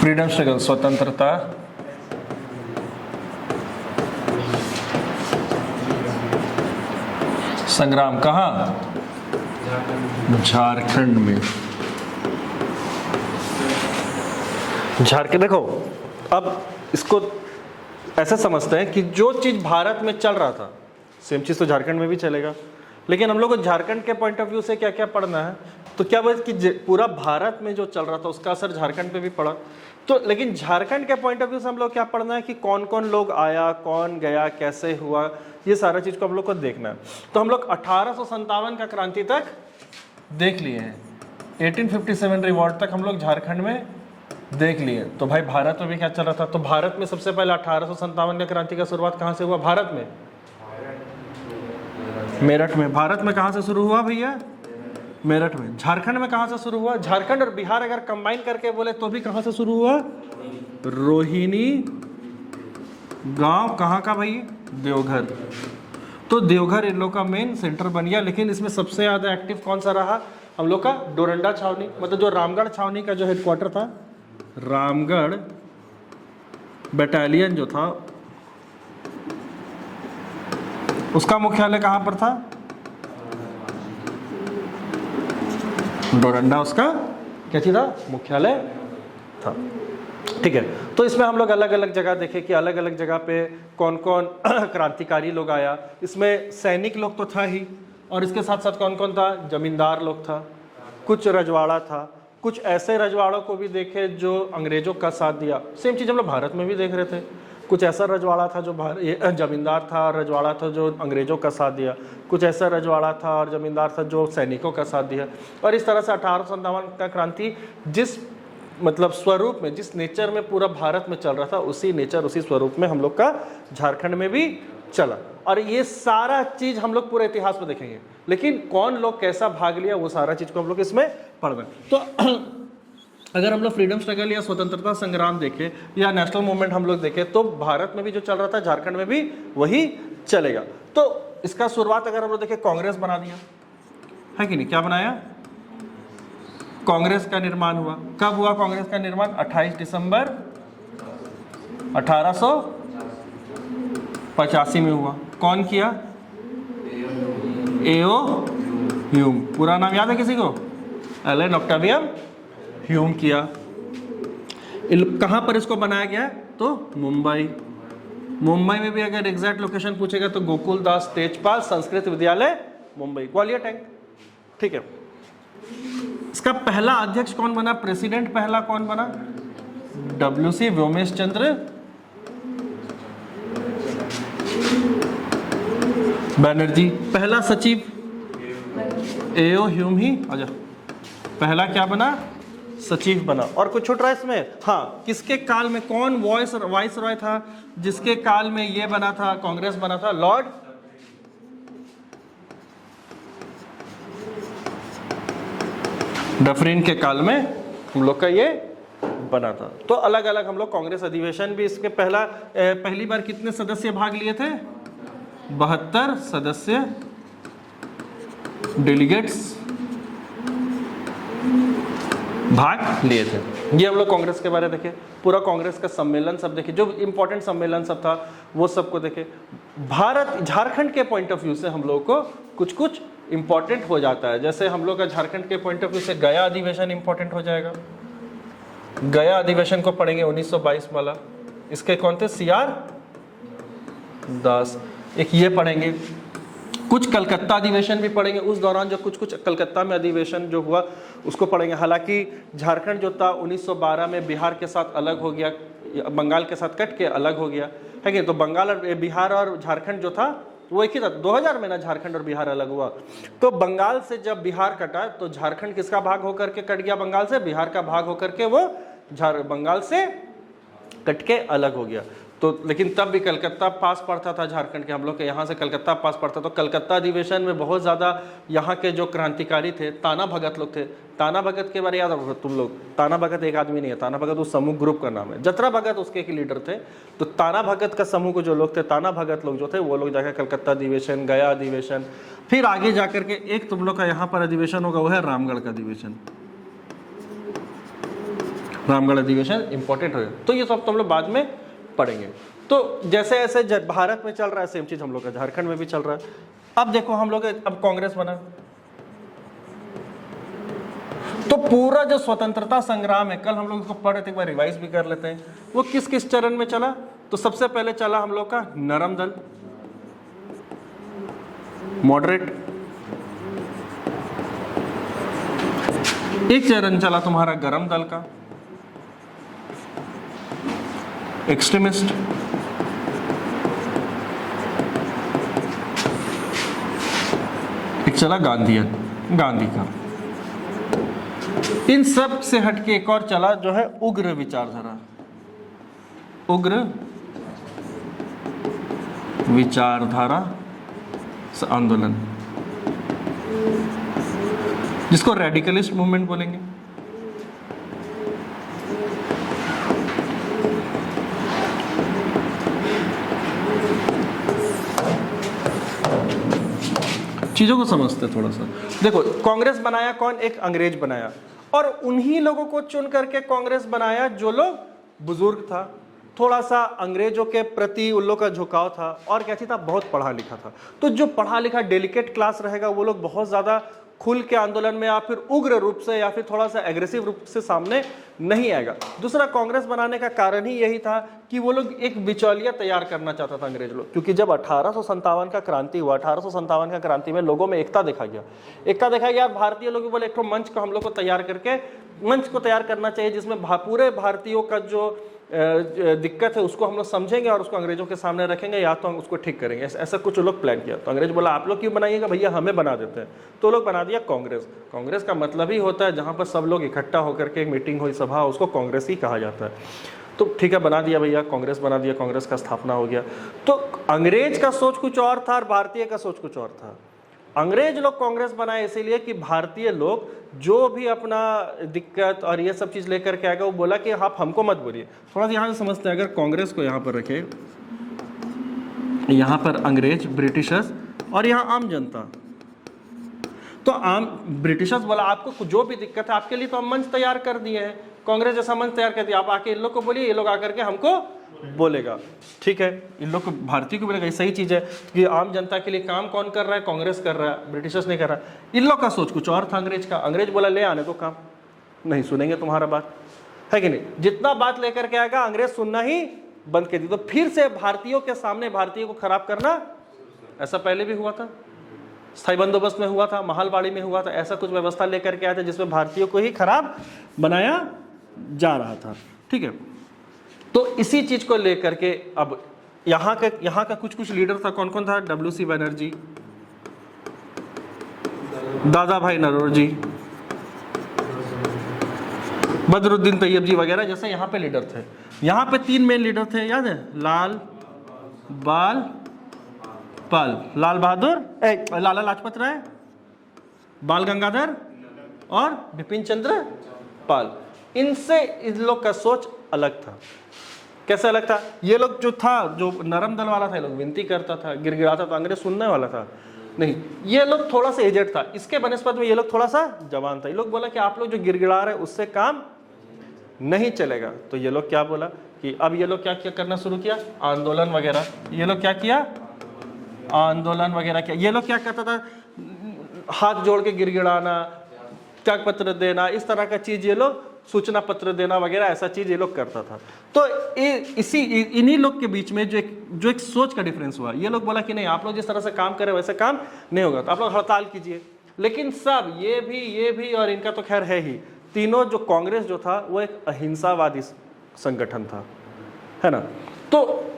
Freedom struggle, स्वतंत्रता संग्राम कहाँ? झारखंड में। झारखंड, देखो अब इसको ऐसा समझते हैं कि जो चीज़ भारत में चल रहा था सेम चीज़ तो झारखंड में भी चलेगा, लेकिन हम लोग को झारखंड के पॉइंट ऑफ व्यू से क्या क्या पढ़ना है। तो क्या बात कि पूरा भारत में जो चल रहा था उसका असर झारखंड पे भी पड़ा। तो लेकिन झारखंड के पॉइंट ऑफ व्यू से हम लोग क्या पढ़ना है कि कौन कौन लोग आया, कौन गया, कैसे हुआ, ये सारा चीज़ को हम लोग को देखना है। तो हम लोग 1857 का क्रांति तक देख लिए हैं, 1857 रिवॉल्ट तक हम लोग झारखंड में देख लिए। तो भाई भारत में भी क्या चल रहा था? तो भारत में सबसे पहले 1857 का क्रांति का शुरुआत कहाँ से हुआ? भारत में, मेरठ में। भारत में कहाँ से शुरू हुआ भैया? मेरठ में। झारखंड में कहाँ से शुरू हुआ? झारखंड और बिहार अगर कंबाइन करके बोले तो भी कहाँ से शुरू हुआ? रोहिणी गांव। कहाँ का भाई? देवघर। तो देवघर इन लोग का मेन सेंटर बन गया। लेकिन इसमें सबसे ज़्यादा एक्टिव कौन सा रहा? हम लोग का डोरंडा छावनी, मतलब जो रामगढ़ छावनी का जो हेडक्वार्टर था, रामगढ़ बटालियन जो था उसका मुख्यालय कहाँ पर था? डोरंडा उसका क्या चीज था? मुख्यालय था। ठीक है, तो इसमें हम लोग अलग अलग जगह देखे कि अलग अलग जगह पे कौन कौन क्रांतिकारी लोग आया। इसमें सैनिक लोग तो था ही, और इसके साथ साथ कौन कौन था? जमींदार लोग था, कुछ रजवाड़ा था, कुछ ऐसे रजवाड़ों को भी देखे जो अंग्रेजों का साथ दिया। सेम चीज़ हम लोग भारत में भी देख रहे थे, कुछ ऐसा रजवाड़ा था जो जमींदार था, रजवाड़ा था जो अंग्रेजों का साथ दिया, कुछ ऐसा रजवाड़ा था और जमींदार था जो सैनिकों का साथ दिया। और इस तरह से 1857 का क्रांति जिस मतलब स्वरूप में, जिस नेचर में पूरा भारत में चल रहा था, उसी नेचर उसी स्वरूप में हम लोग का झारखंड में भी चला। और ये सारा चीज़ हम लोग पूरे इतिहास में देखेंगे, लेकिन कौन लोग कैसा भाग लिया वो सारा चीज़ को हम लोग इसमें पढ़ रहे हैं। तो अगर हम लोग फ्रीडम स्ट्रगल या स्वतंत्रता संग्राम देखें या नेशनल मूवमेंट हम लोग देखें, तो भारत में भी जो चल रहा था झारखंड में भी वही चलेगा। तो इसका शुरुआत अगर हम लोग देखें, कांग्रेस बना दिया है कि नहीं? क्या बनाया? कांग्रेस का निर्माण हुआ। कब हुआ कांग्रेस का निर्माण? 28 दिसंबर 1885 में हुआ। कौन किया? एओ ह्यूम। पूरा नाम याद है किसी को? एलन ऑक्टावियम ह्यूम किया। कहाँ पर इसको बनाया गया? तो मुंबई। मुंबई में भी अगर एग्जैक्ट लोकेशन पूछेगा तो गोकुल दास तेजपाल संस्कृत विद्यालय मुंबई, ग्वालियर टैंक। ठीक है, इसका पहला अध्यक्ष कौन बना? प्रेसिडेंट पहला कौन बना? WC व्योमेश चंद्र बनर्जी। पहला सचिव एओ ह्यूम ही आजा पहला क्या बना? सचिव बना। और कुछ छूट रहा है इसमें? हाँ, किसके काल में कौन वाइस रॉय था जिसके काल में ये बना था, कांग्रेस बना था? लॉर्ड डफरिन के काल में हम लोग का ये बना था। तो अलग अलग हम लोग कांग्रेस अधिवेशन भी इसके पहली बार कितने सदस्य भाग लिए थे? 72 सदस्य डेलीगेट्स भाग लिए थे। ये हम लोग कांग्रेस के बारे में देखे, पूरा कांग्रेस का सम्मेलन सब देखे, जो इंपॉर्टेंट सम्मेलन सब था वो सबको देखे। झारखंड के पॉइंट ऑफ व्यू से हम लोग को कुछ कुछ इंपॉर्टेंट हो जाता है। जैसे हम लोग का झारखंड के पॉइंट ऑफ व्यू से गया अधिवेशन इंपॉर्टेंट हो जाएगा। गया अधिवेशन को पढ़ेंगे 1922 वाला। इसके कौन थे? CR दास। एक ये पढ़ेंगे। कुछ कलकत्ता अधिवेशन भी पढ़ेंगे, उस दौरान जो कुछ कुछ कलकत्ता में अधिवेशन जो हुआ उसको पढ़ेंगे। हालांकि झारखंड जो था 1912 में बिहार के साथ अलग हो गया, बंगाल के साथ कट के अलग हो गया है कि? तो बंगाल और बिहार और झारखंड जो था वो एक ही था। 2000 में ना झारखंड और बिहार अलग हुआ। तो बंगाल से जब बिहार कटा तो झारखंड किसका भाग होकर के कट गया? बंगाल से। बिहार का भाग होकर के वो बंगाल से कट के अलग हो गया। तो लेकिन तब भी कलकत्ता पास पड़ता था झारखंड के, हम लोग के यहाँ से कलकत्ता पास पड़ता। तो कलकत्ता अधिवेशन में बहुत ज़्यादा यहाँ के जो क्रांतिकारी थे, ताना भगत लोग थे। ताना भगत के बारे याद रखो तुम लोग। ताना भगत एक आदमी नहीं है, ताना भगत उस समूह ग्रुप का नाम है। जतरा भगत उसके एक लीडर थे। तो ताना भगत का समूह को जो लोग थे, ताना भगत लोग जो थे, वो लोग जाकर कलकत्ता अधिवेशन, गया अधिवेशन, फिर आगे जाकर के एक तुम लोग का यहाँ पर अधिवेशन होगा, वो है रामगढ़ का अधिवेशन। रामगढ़ अधिवेशन इंपॉर्टेंट हो, तो ये सब तो हम लोग बाद में पढ़ेंगे। तो जैसे ऐसे भारत में चल रहा है सेम चीज हम लोग का झारखंड में भी चल रहा है। अब देखो हम लोग, अब कांग्रेस बना, तो पूरा जो स्वतंत्रता संग्राम है, कल हम लोग इसको पढ़े थे, एक बार रिवाइज भी कर लेते हैं। वो किस किस चरण में चला? तो सबसे पहले चला हम लोग का नरम दल, मॉडरेट, एक चरण चला तुम्हारा गरम दल का, एक्सट्रीमिस्ट, एक चला गांधीयन, गांधी का। इन सब से हटके एक और चला जो है उग्र विचारधारा, उग्र विचारधारा आंदोलन, जिसको रेडिकलिस्ट मूवमेंट बोलेंगे। चीजों को समझते थोड़ा सा। देखो कांग्रेस बनाया कौन? एक अंग्रेज बनाया, और उन्हीं लोगों को चुन करके कांग्रेस बनाया जो लोग बुजुर्ग था, थोड़ा सा अंग्रेजों के प्रति उन लोग का झुकाव था, और क्या था, बहुत पढ़ा लिखा था। तो जो पढ़ा लिखा डेलिकेट क्लास रहेगा वो लोग बहुत ज्यादा खुल के आंदोलन में या फिर उग्र रूप से या फिर थोड़ा सा एग्रेसिव रूप से सामने नहीं आएगा। दूसरा, कांग्रेस बनाने का कारण ही यही था कि वो लोग एक बिचौलिया तैयार करना चाहता था अंग्रेज लोग, क्योंकि जब 1857 का क्रांति हुआ, 1857 का क्रांति में लोगों में एकता देखा गया, भारतीय लोग बोले एक मंच को हम लोग को तैयार करके, मंच को तैयार करना चाहिए जिसमें पूरे भारतीयों का जो दिक्कत है उसको हम लोग समझेंगे और उसको अंग्रेजों के सामने रखेंगे, या तो हम उसको ठीक करेंगे। ऐसा कुछ लोग प्लान किया। तो अंग्रेज बोला आप लोग क्यों बनाइएगा भैया, हमें बना देते हैं। तो लोग बना दिया कांग्रेस। कांग्रेस का मतलब ही होता है जहां पर सब लोग इकट्ठा होकर के एक मीटिंग हुई, सभा, उसको कांग्रेस ही कहा जाता है। तो ठीक है, बना दिया भैया, कांग्रेस बना दिया, कांग्रेस का स्थापना हो गया। तो अंग्रेज का सोच कुछ और था और भारतीय का सोच कुछ और था। अंग्रेज लोग कांग्रेस बनाए इसीलिए कि भारतीय लोग जो भी अपना दिक्कत और ये सब चीज लेकर के आएगा, वो बोला कि आप हमको मत बोलिए। थोड़ा सा यहाँ से समझते हैं, अगर कांग्रेस को यहाँ पर रखे, यहाँ पर अंग्रेज, ब्रिटिशर्स और यहाँ आम जनता, तो आम ब्रिटिशर्स बोला आपको जो भी दिक्कत है आपके लिए तो हम मंच तैयार कर दिए हैं, कांग्रेस जैसा मंच तैयार कर दिया, आप आके इन लोग को बोलिए, ये लोग आकर के हमको बोलेगा। ठीक है, इन लोग को, भारतीय को बोलेगा। सही चीज है कि आम जनता के लिए काम कौन कर रहा है? कांग्रेस कर रहा है, ब्रिटिशर्स नहीं कर रहा है। इन लोग का सोच कुछ और था अंग्रेज का। अंग्रेज बोला ले आने दो काम, नहीं सुनेंगे तुम्हारा बात, है कि नहीं। जितना बात लेकर के आएगा अंग्रेज सुनना ही बंद कर दी। तो फिर से भारतीयों के सामने भारतीयों को खराब करना, ऐसा पहले भी हुआ था, स्थायी बंदोबस्त में हुआ था, महलबाड़ी में हुआ था, ऐसा कुछ व्यवस्था लेकर के आया था जिसमें भारतीयों को ही खराब बनाया जा रहा था। ठीक है, तो इसी चीज को लेकर के अब यहाँ का कुछ लीडर था। कौन कौन था? WC बनर्जी, दादा भाई नौरोजी, बदरुद्दीन तैयब जी वगैरह जैसे यहाँ पे लीडर थे। यहाँ पे 3 मेन लीडर थे, याद है? लाल बहादुर, लाला लाजपत राय, बाल गंगाधर और बिपिन चंद्र पाल। इनसे इन लोग का सोच अलग था। कैसे अलग था? ये लोग जो था, जो नरम दल वाला था, ये लोग विनती करता था, गिड़गिड़ाता था, अंग्रेज सुनने वाला था नहीं। ये लोग थोड़ा सा एजेड था, इसके बनस्पत में ये लोग थोड़ा सा जवान था। ये लोग बोला कि आप लोग जो गिड़गिड़ा रहे उससे काम नहीं चलेगा। तो ये लोग क्या बोला कि अब ये लोग क्या करना शुरू किया? आंदोलन वगैरह। ये लोग क्या किया? आंदोलन वगैरह किया। ये लोग क्या करता था? हाथ जोड़ के गिड़गिड़ाना, त्याग पत्र देना, इस तरह का चीज ये लोग, सूचना पत्र देना वगैरह, ऐसा चीज ये लोग करता था। तो इन्हीं लोग के बीच में जो एक सोच का डिफरेंस हुआ। ये लोग बोला कि नहीं, आप लोग जिस तरह से काम करें वैसे काम नहीं होगा, तो आप लोग हड़ताल कीजिए। लेकिन सब ये भी और इनका तो खैर है ही, तीनों जो कांग्रेस जो था वो एक अहिंसावादी संगठन था, है ना। तो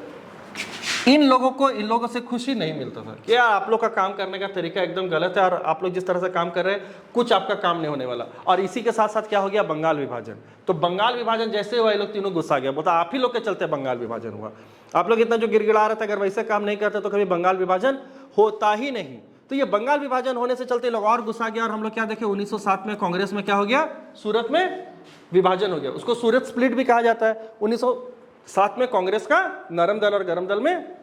इन लोगों से खुशी नहीं मिलता था कि यार आप लोग का काम करने का तरीका एकदम गलत है और आप लोग जिस तरह से काम कर रहे हैं कुछ आपका काम नहीं होने वाला। और इसी के साथ साथ क्या हो गया? बंगाल विभाजन। तो बंगाल विभाजन जैसे हुआ, ये लोग तीनों गुस्सा गया, बोला आप ही लोग के चलते बंगाल विभाजन हुआ। आप लोग इतना जो गिड़गिड़ा रहे थे, अगर वैसे काम नहीं करते तो कभी बंगाल विभाजन होता ही नहीं। तो ये बंगाल विभाजन होने से चलते लोग और गुस्सा गया। और हम लोग क्या देखे, 1907 में कांग्रेस में क्या हो गया? सूरत में विभाजन हो गया। उसको सूरत स्प्लिट भी कहा जाता है। 1907 में कांग्रेस का नरम दल और गरम दल में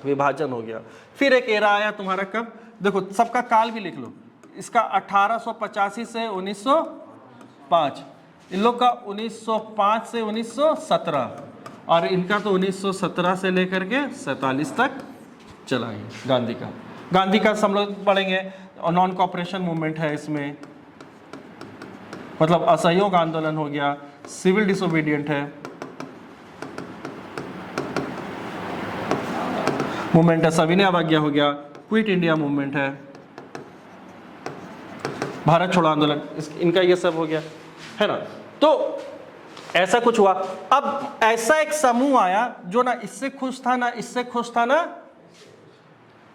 विभाजन हो गया। फिर एक एरा आया तुम्हारा, कब? देखो सबका काल भी लिख लो इसका, 1885 से 1905। इन लोग का 1905 से 1917 और इनका तो 1917 से लेकर के 47 तक चला है गांधी का हम लोग पढ़ेंगे। नॉन कॉपरेशन मूवमेंट है इसमें, मतलब असहयोग आंदोलन हो गया, सिविल डिसोबीडियंट है मूवमेंट है, सविनय अवज्ञा हो गया, क्विट इंडिया मूवमेंट है, भारत छोड़ो आंदोलन, इनका ये सब हो गया है ना। तो ऐसा कुछ हुआ। अब ऐसा एक समूह आया जो ना इससे खुश था ना इससे खुश था ना,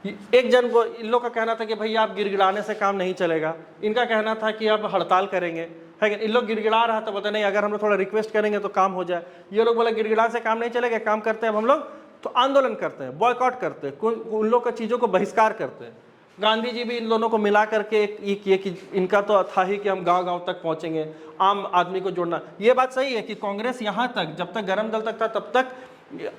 एक जन को इन लोग का कहना था कि भाई आप गिड़गिड़ाने से काम नहीं चलेगा, इनका कहना था कि अब हड़ताल करेंगे, है कि इन लोग गिड़गिड़ा रहा था, बोलते नहीं अगर हम लोग थोड़ा रिक्वेस्ट करेंगे तो काम हो जाए। ये लोग बोले गिड़गिड़ा से काम नहीं चलेगा, काम करते हैं अब हम लोग तो आंदोलन करते हैं, बॉयकॉट करते हैं, उन लोग का चीज़ों को बहिष्कार करते हैं। गांधी जी भी इन दोनों को मिला करके ये किए कि इनका तो था ही कि हम गांव-गांव तक पहुंचेंगे, आम आदमी को जोड़ना। ये बात सही है कि कांग्रेस यहाँ तक जब तक गरम दल तक था तब तक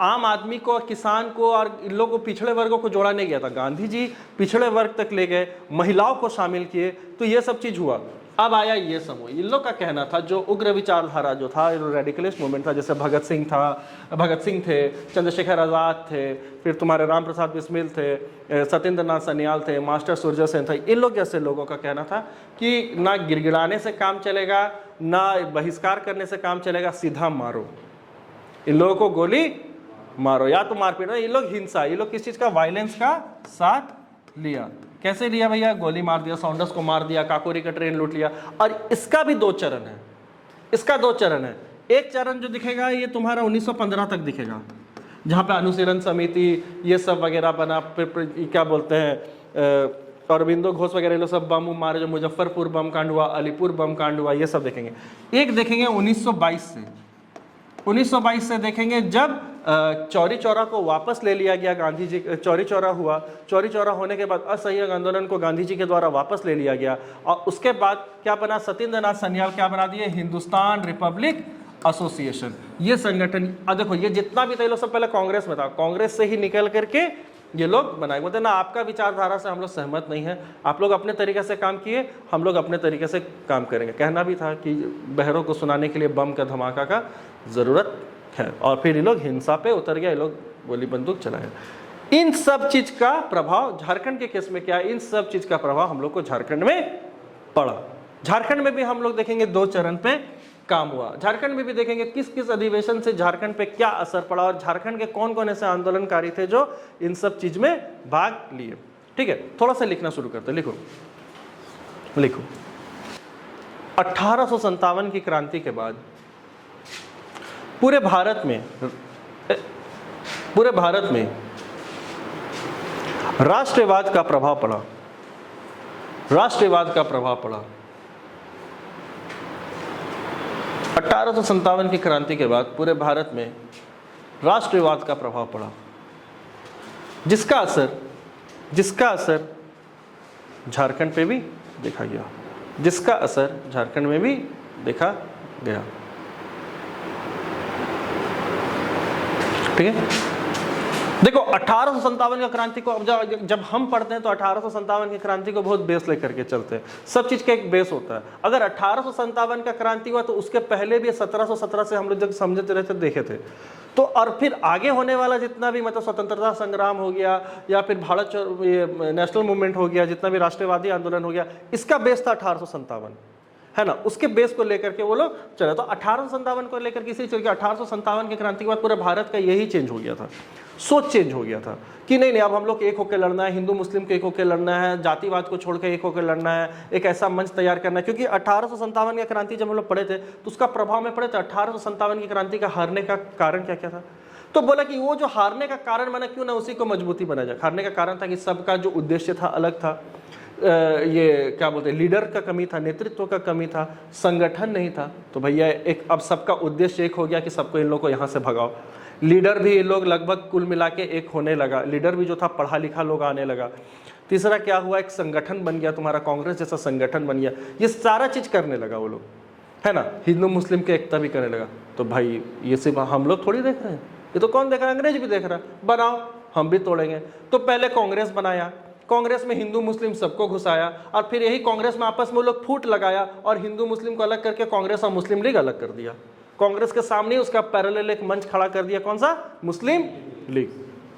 आम आदमी को, किसान को और इन लोगों को, पिछड़े वर्गों को जोड़ा नहीं गया था। गांधी जी पिछड़े वर्ग तक ले गए, महिलाओं को शामिल किए, तो ये सब चीज़ हुआ। अब आया ये समूह, इन लोग का कहना था जो उग्र विचारधारा जो था, रेडिकलिस्ट मूवमेंट था, जैसे भगत सिंह थे, चंद्रशेखर आज़ाद थे, फिर तुम्हारे राम प्रसाद बिस्मिल थे, सत्येंद्र नाथ सन्याल थे, मास्टर सूर्य सेन थे। इन लोग जैसे लोगों का कहना था कि ना गिड़गिड़ाने से काम चलेगा, ना बहिष्कार करने से काम चलेगा, सीधा मारो, इन लोगों को गोली मारो या तो मारपीट। इन लोग हिंसा, ये लोग किस चीज़ का, वायलेंस का साथ लिया। कैसे लिया भैया? गोली मार दिया, साउंडर्स को मार दिया, काकोरी का ट्रेन लूट लिया। और इसका भी 2 चरण है, इसका 2 चरण है। एक चरण जो दिखेगा ये तुम्हारा 1915 तक दिखेगा, जहाँ पे अनुशीलन समिति ये सब वगैरह बना, फिर क्या बोलते हैं अरविंदो घोष वगैरह लोग सब बम मारे, जो मुजफ्फरपुर बम कांड हुआ, अलीपुर बम कांड हुआ, ये सब देखेंगे। एक देखेंगे 1922 से देखेंगे जब चौरी चौरा को वापस ले लिया गया। गांधी जी चौरी चौरा हुआ, चौरी चौरा होने के बाद असहयोग आंदोलन को गांधी जी के द्वारा वापस ले लिया गया और उसके बाद क्या बना, सत्येंद्र नाथ सन्याल क्या बना दिए, हिंदुस्तान रिपब्लिक एसोसिएशन। ये संगठन, देखो ये जितना भी था ये लोग सब पहले कांग्रेस में था, कांग्रेस से ही निकल करके ये लोग बनाए। बोलते ना आपका विचारधारा से हम लोग सहमत नहीं है, आप लोग अपने तरीके से काम किए, हम लोग अपने तरीके से काम करेंगे। कहना भी था कि बहरों को सुनाने के लिए बम का धमाका का ज़रूरत है। और फिर ये लोग हिंसा पे उतर गया, ये लोग गोली बंदूक चलाए। इन सब चीज का प्रभाव झारखंड के केस में क्या है, इन सब चीज का प्रभाव हम लोग को झारखंड में पड़ा। झारखंड में भी हम लोग देखेंगे 2 चरण पे काम हुआ। झारखंड में भी देखेंगे किस किस अधिवेशन से झारखंड पे क्या असर पड़ा और झारखंड के कौन कौन ऐसे आंदोलनकारी थे जो इन सब चीज में भाग लिए। ठीक है, थोड़ा सा लिखना शुरू करते, लिखो 1857 की क्रांति के बाद पूरे भारत में राष्ट्रवाद का प्रभाव पड़ा। 1857 की क्रांति के बाद पूरे भारत में राष्ट्रवाद का प्रभाव पड़ा, जिसका असर झारखंड पे भी देखा गया, जिसका असर झारखंड में भी देखा गया। ठीक है, देखो 1857 का क्रांति को जब हम पढ़ते हैं तो 1857 की क्रांति को बहुत बेस लेकर के चलते हैं। सब चीज का एक बेस होता है। अगर 1857 का क्रांति हुआ तो उसके पहले भी 1717 से हम लोग जब समझते रहे थे, देखे थे, तो और फिर आगे होने वाला जितना भी मतलब स्वतंत्रता संग्राम हो गया या फिर भारत नेशनल मूवमेंट हो गया, जितना भी राष्ट्रवादी आंदोलन हो गया, इसका बेस था 1857, है ना। उसके बेस को लेकर के वो लोग चले। तो 1857 को लेकर किसी चीज के 1857 की क्रांति के बाद पूरे भारत का यही चेंज हो गया था, सोच चेंज हो गया था कि नहीं अब हम लोग एक होकर लड़ना है, हिंदू मुस्लिम को एक होकर लड़ना है, जातिवाद को छोड़कर एक होकर लड़ना है, एक ऐसा मंच तैयार करना है। क्योंकि 1857 की क्रांति जब हम लोग पढ़े थे तो उसका प्रभाव में पड़े थे। 1857 की क्रांति का हारने का कारण क्या क्या था, तो बोला कि वो जो हारने का कारण बना, क्यों ना उसी को मजबूती बनाया जाए। हारने का कारण था कि सबका जो उद्देश्य था अलग था, ये क्या बोलते हैं, लीडर का कमी था, नेतृत्व का कमी था, संगठन नहीं था। तो भैया एक अब सबका उद्देश्य एक हो गया कि सबको इन लोगों को यहाँ से भगाओ। लीडर भी ये लोग लगभग कुल मिला के एक होने लगा, लीडर भी जो था पढ़ा लिखा लोग आने लगा। तीसरा क्या हुआ, एक संगठन बन गया, तुम्हारा कांग्रेस जैसा संगठन बन गया। ये सारा चीज करने लगा वो लोग, है ना। हिंदू मुस्लिम के एकता भी करने लगा। तो भाई ये सिर्फ हम लोग थोड़ी देख रहे हैं, ये तो कौन देख रहा है, अंग्रेज भी देख रहा है, बनाओ हम भी तोड़ेंगे। तो पहले कांग्रेस बनाया, कांग्रेस में हिंदू मुस्लिम सबको घुसाया, और फिर यही कांग्रेस में आपस में वो लोग फूट लगाया और हिंदू मुस्लिम को अलग करके कांग्रेस और मुस्लिम लीग अलग कर दिया। कांग्रेस के सामने उसका पैरेलल एक मंच खड़ा कर दिया, कौन सा? मुस्लिम लीग।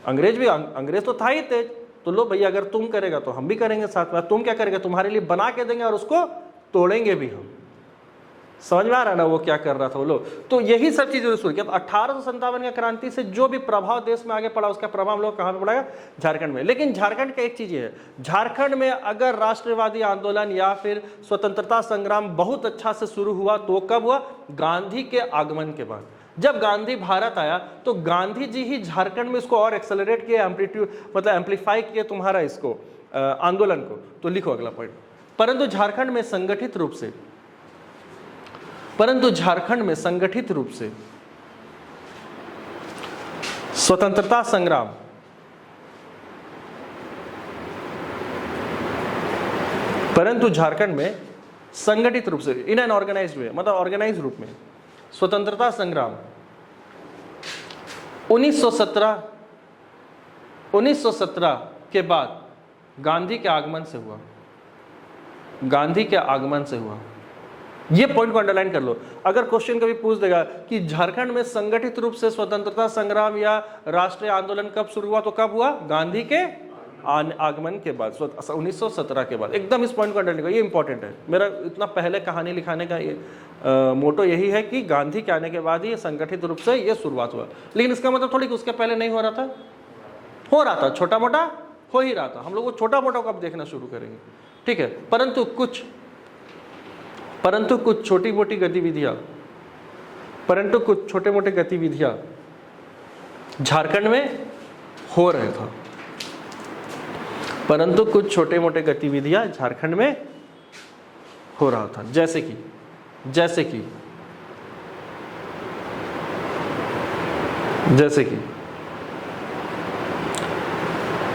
अंग्रेज तो था ही तेज, तो लो भैया अगर तुम करेगा तो हम भी करेंगे साथ में, तुम क्या करेगा, तुम्हारे लिए बना के देंगे और उसको तोड़ेंगे भी हम। समझ में आ रहा है ना वो क्या कर रहा था वो लोग? तो यही सब चीजें शुरू किया। 1857 की क्रांति से जो भी प्रभाव देश में आगे पड़ा, उसका प्रभाव हम लोग कहां पे पड़ेगा? झारखंड में। लेकिन झारखंड का एक चीज है, झारखंड में अगर राष्ट्रवादी आंदोलन या फिर स्वतंत्रता संग्राम बहुत अच्छा से शुरू हुआ तो कब हुआ? गांधी के आगमन के बाद। जब गांधी भारत आया तो गांधी जी ही झारखंड में इसको और एक्सेलरेट किया, एम्पलीट्यूड मतलब एम्पलीफाई किया तुम्हारा इसको आंदोलन को। तो लिखो अगला पॉइंट। परंतु झारखंड में संगठित रूप से स्वतंत्रता संग्राम झारखंड में संगठित रूप से, इन एन ऑर्गेनाइज्ड वे, मतलब ऑर्गेनाइज रूप में स्वतंत्रता संग्राम 1917 के बाद गांधी के आगमन से हुआ। ये पॉइंट को अंडरलाइन कर लो। अगर क्वेश्चन कभी पूछ देगा कि झारखंड में संगठित रूप से स्वतंत्रता संग्राम या राष्ट्रीय आंदोलन कब शुरू हुआ, तो कब हुआ? गांधी के आगमन के बाद, 1917 के बाद। एकदम इस पॉइंट को अंडरलाइन करो, ये इंपॉर्टेंट है। मेरा इतना पहले कहानी लिखाने का ये मोटो यही है कि गांधी के आने के बाद ही संगठित रूप से ये शुरुआत हुआ। लेकिन इसका मतलब थोड़ी कि उसके पहले नहीं हो रहा था, हो रहा था, छोटा मोटा हो ही रहा था। हम लोग वो छोटा मोटा को अब देखना शुरू करेंगे, ठीक है। परंतु कुछ छोटी मोटी गतिविधियां, कुछ छोटे मोटे गतिविधियां झारखंड में हो रहे था। कुछ छोटे मोटे गतिविधियां झारखंड में हो रहा था, जैसे कि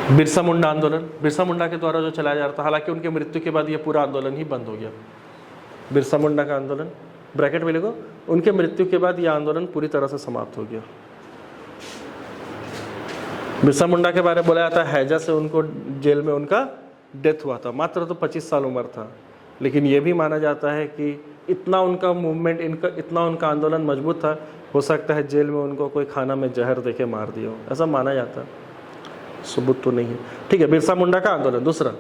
बिरसा मुंडा आंदोलन, बिरसा मुंडा के द्वारा जो चलाया जा रहा था। हालांकि उनके मृत्यु के बाद ये पूरा आंदोलन ही बंद हो गया। बिरसा मुंडा का आंदोलन, ब्रैकेट में लिखो, उनके मृत्यु के बाद यह आंदोलन पूरी तरह से समाप्त हो गया। बिरसा मुंडा के बारे में बोला जाता है हैजा से उनको जेल में उनका डेथ हुआ था, मात्र तो 25 साल उम्र था। लेकिन यह भी माना जाता है कि इतना उनका मूवमेंट, इतना उनका आंदोलन मजबूत था, हो सकता है जेल में उनको कोई खाना में जहर देके मार दिया हो, ऐसा माना जाता है, सबूत तो नहीं है, ठीक है। बिरसा मुंडा का आंदोलन। दूसरा,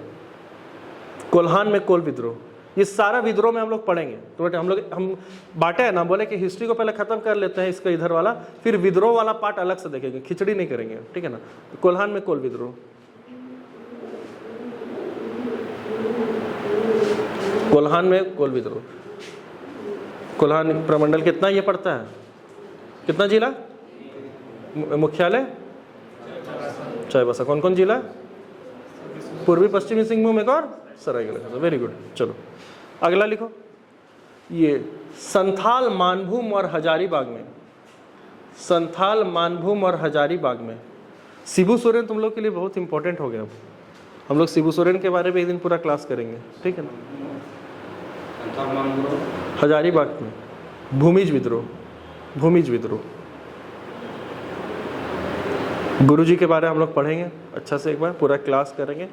कोल्हान में कोल विद्रोह। ये सारा विद्रोह में हम लोग पढ़ेंगे, तो हम बांटे है ना, बोले कि हिस्ट्री को पहले खत्म कर लेते हैं इसका इधर वाला, फिर विद्रोह वाला पार्ट अलग से देखेंगे, खिचड़ी नहीं करेंगे, ठीक है ना। तो कोल्हान में कोल विद्रोह, कोल्हान प्रमंडल कितना ये पड़ता है, कितना जिला, मुख्यालय चाईबासा। कौन कौन जिला? पूर्वी पश्चिमी सिंहभूम एक और सरायकेला। Very good. चलो अगला लिखो। ये संथाल मानभूम और हजारीबाग में शिबू सोरेन तुम लोग के लिए बहुत इंपॉर्टेंट हो गया। अब हम लोग शिबू सोरेन के बारे में एक दिन पूरा क्लास करेंगे, ठीक है ना। हजारीबाग में भूमिज विद्रोह, गुरुजी के बारे में हम लोग पढ़ेंगे अच्छा से, एक बार पूरा क्लास करेंगे।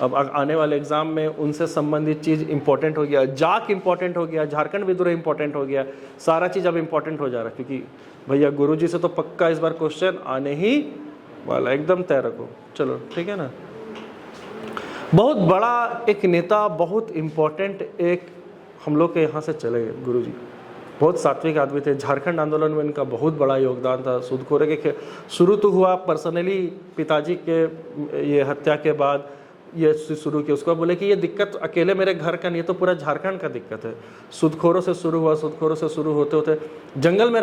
अब आने वाले एग्जाम में उनसे संबंधित चीज़ इंपॉर्टेंट हो गया, जाक इंपॉर्टेंट हो गया, झारखंड विद्रोह इंपॉर्टेंट हो गया, सारा चीज़ अब इंपॉर्टेंट हो जा रहा है, क्योंकि भैया गुरुजी से तो पक्का इस बार क्वेश्चन आने ही वाला, एकदम तय रखो। चलो ठीक है ना। बहुत बड़ा एक नेता, बहुत इंपॉर्टेंट एक हम लोग के यहाँ से चले गए गुरुजी, बहुत सात्विक आदमी थे। झारखंड आंदोलन में इनका बहुत बड़ा योगदान था। सूदखोरी के शुरू तो हुआ पर्सनली, पिताजी के ये हत्या के बाद ये शुरू किया। उसको बोले कि ये दिक्कत अकेले मेरे घर का नहीं है, तो पूरा झारखंड का दिक्कत है। सूदखोरों से शुरू हुआ, सूदखोरों से शुरू होते होते जंगल में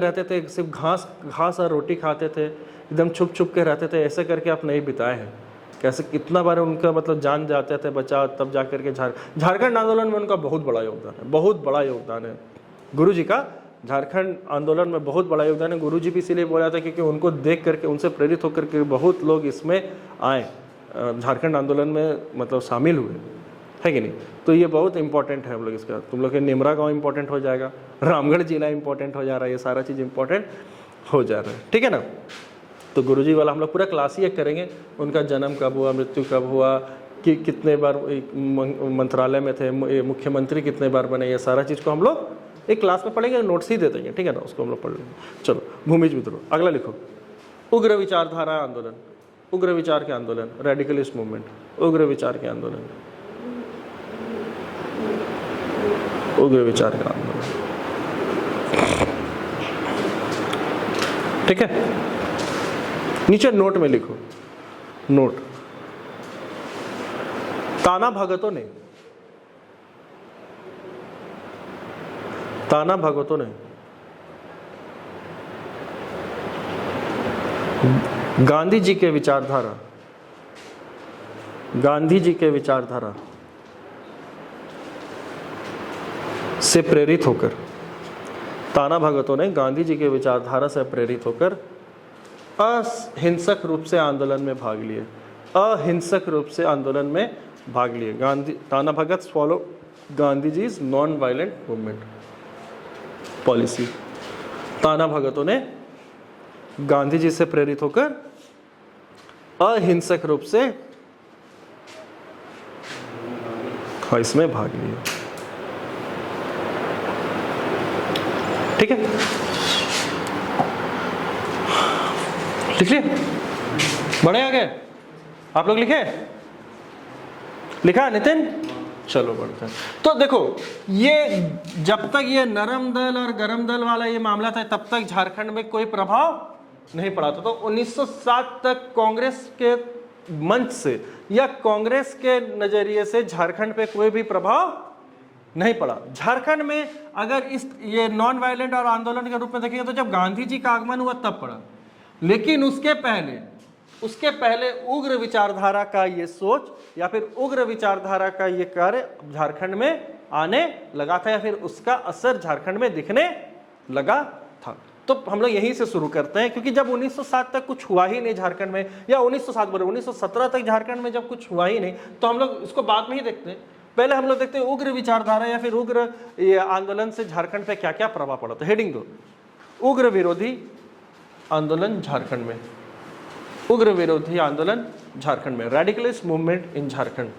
रहते थे, सिर्फ घास और रोटी खाते थे, एकदम छुप छुप के रहते थे। ऐसे करके आप नहीं बिताए हैं, कैसे कितना बार उनका मतलब जान जाते थे बचा, तब जा करके झारखंड आंदोलन में उनका बहुत बड़ा योगदान है, गुरुजी का। झारखंड आंदोलन में बहुत बड़ा योगदान है। गुरुजी भी इसीलिए बोला था क्योंकि उनको देख करके, उनसे प्रेरित होकर के बहुत लोग इसमें आए, झारखंड आंदोलन में मतलब शामिल हुए, है कि नहीं। तो ये बहुत इंपॉर्टेंट है हम लोग इसका। तुम लोग के निमरा गाँव इंपॉर्टेंट हो जाएगा, रामगढ़ जिला इंपॉर्टेंट हो जा रहा है, ये सारा चीज़ इंपॉर्टेंट हो जा रहा है, ठीक है ना। तो गुरुजी वाला हम लोग पूरा क्लास ही एक करेंगे, उनका जन्म कब हुआ, मृत्यु कब हुआ, कि कितने बार मंत्रालय में थे, मुख्यमंत्री कितने बार बने, ये सारा चीज़ को हम लोग एक क्लास में पढ़ेंगे, नोट्स ही दे देंगे, ठीक है ना, उसको हम लोग पढ़ लेंगे। चलो भूमिज विद्रोह, अगला लिखो, उग्र विचारधारा आंदोलन, उग्र विचार के आंदोलन, रेडिकलिस्ट मूवमेंट, उग्र विचार के आंदोलन, उग्र विचार का आंदोलन, ठीक है। नीचे नोट में लिखो, नोट, ताना भगतों ने, ताना भगतों ने गांधी जी के विचारधारा, गांधी जी के विचारधारा से प्रेरित होकर, ताना भगतों ने गांधी जी के विचारधारा से प्रेरित होकर अहिंसक रूप से आंदोलन में भाग लिए, अहिंसक रूप से आंदोलन में भाग लिए। गांधी, ताना भगत follow Gandhi ji non violent movement policy. ताना भगतों ने गांधी जी से प्रेरित होकर अहिंसक रूप से इसमें भाग लिए, ठीक है, लिख लिए, बड़े आ गए आप लोग, लिखे, लिखा नितिन, चलो बढ़ते हैं। तो देखो ये जब तक ये नरम दल और गरम दल वाला ये मामला था तब तक झारखंड में कोई प्रभाव नहीं पड़ा था। तो 1907 तक कांग्रेस के मंच से या कांग्रेस के नजरिए से झारखंड पे कोई भी प्रभाव नहीं पड़ा। झारखंड में अगर इस ये नॉन वायलेंट और आंदोलन के रूप में देखेंगे तो जब गांधी जी का आगमन हुआ तब पड़ा, लेकिन उसके पहले उग्र विचारधारा का ये सोच या फिर उग्र विचारधारा का ये कार्य झारखंड में आने लगा था या फिर उसका असर झारखंड में दिखने लगा था। तो हम लोग यहीं से शुरू करते हैं, क्योंकि जब 1907 तक कुछ हुआ ही नहीं झारखंड में, या 1917 तक झारखंड में जब कुछ हुआ ही नहीं, तो हम लोग इसको बाद में ही देखते हैं। पहले हम लोग देखते हैं उग्र विचारधारा या फिर उग्र ये आंदोलन से झारखंड पे क्या क्या प्रभाव पड़ा। तो हेडिंग दो, उग्र विरोधी आंदोलन झारखंड में, उग्र विरोधी आंदोलन झारखंड में, radicalist movement in Jharkhand,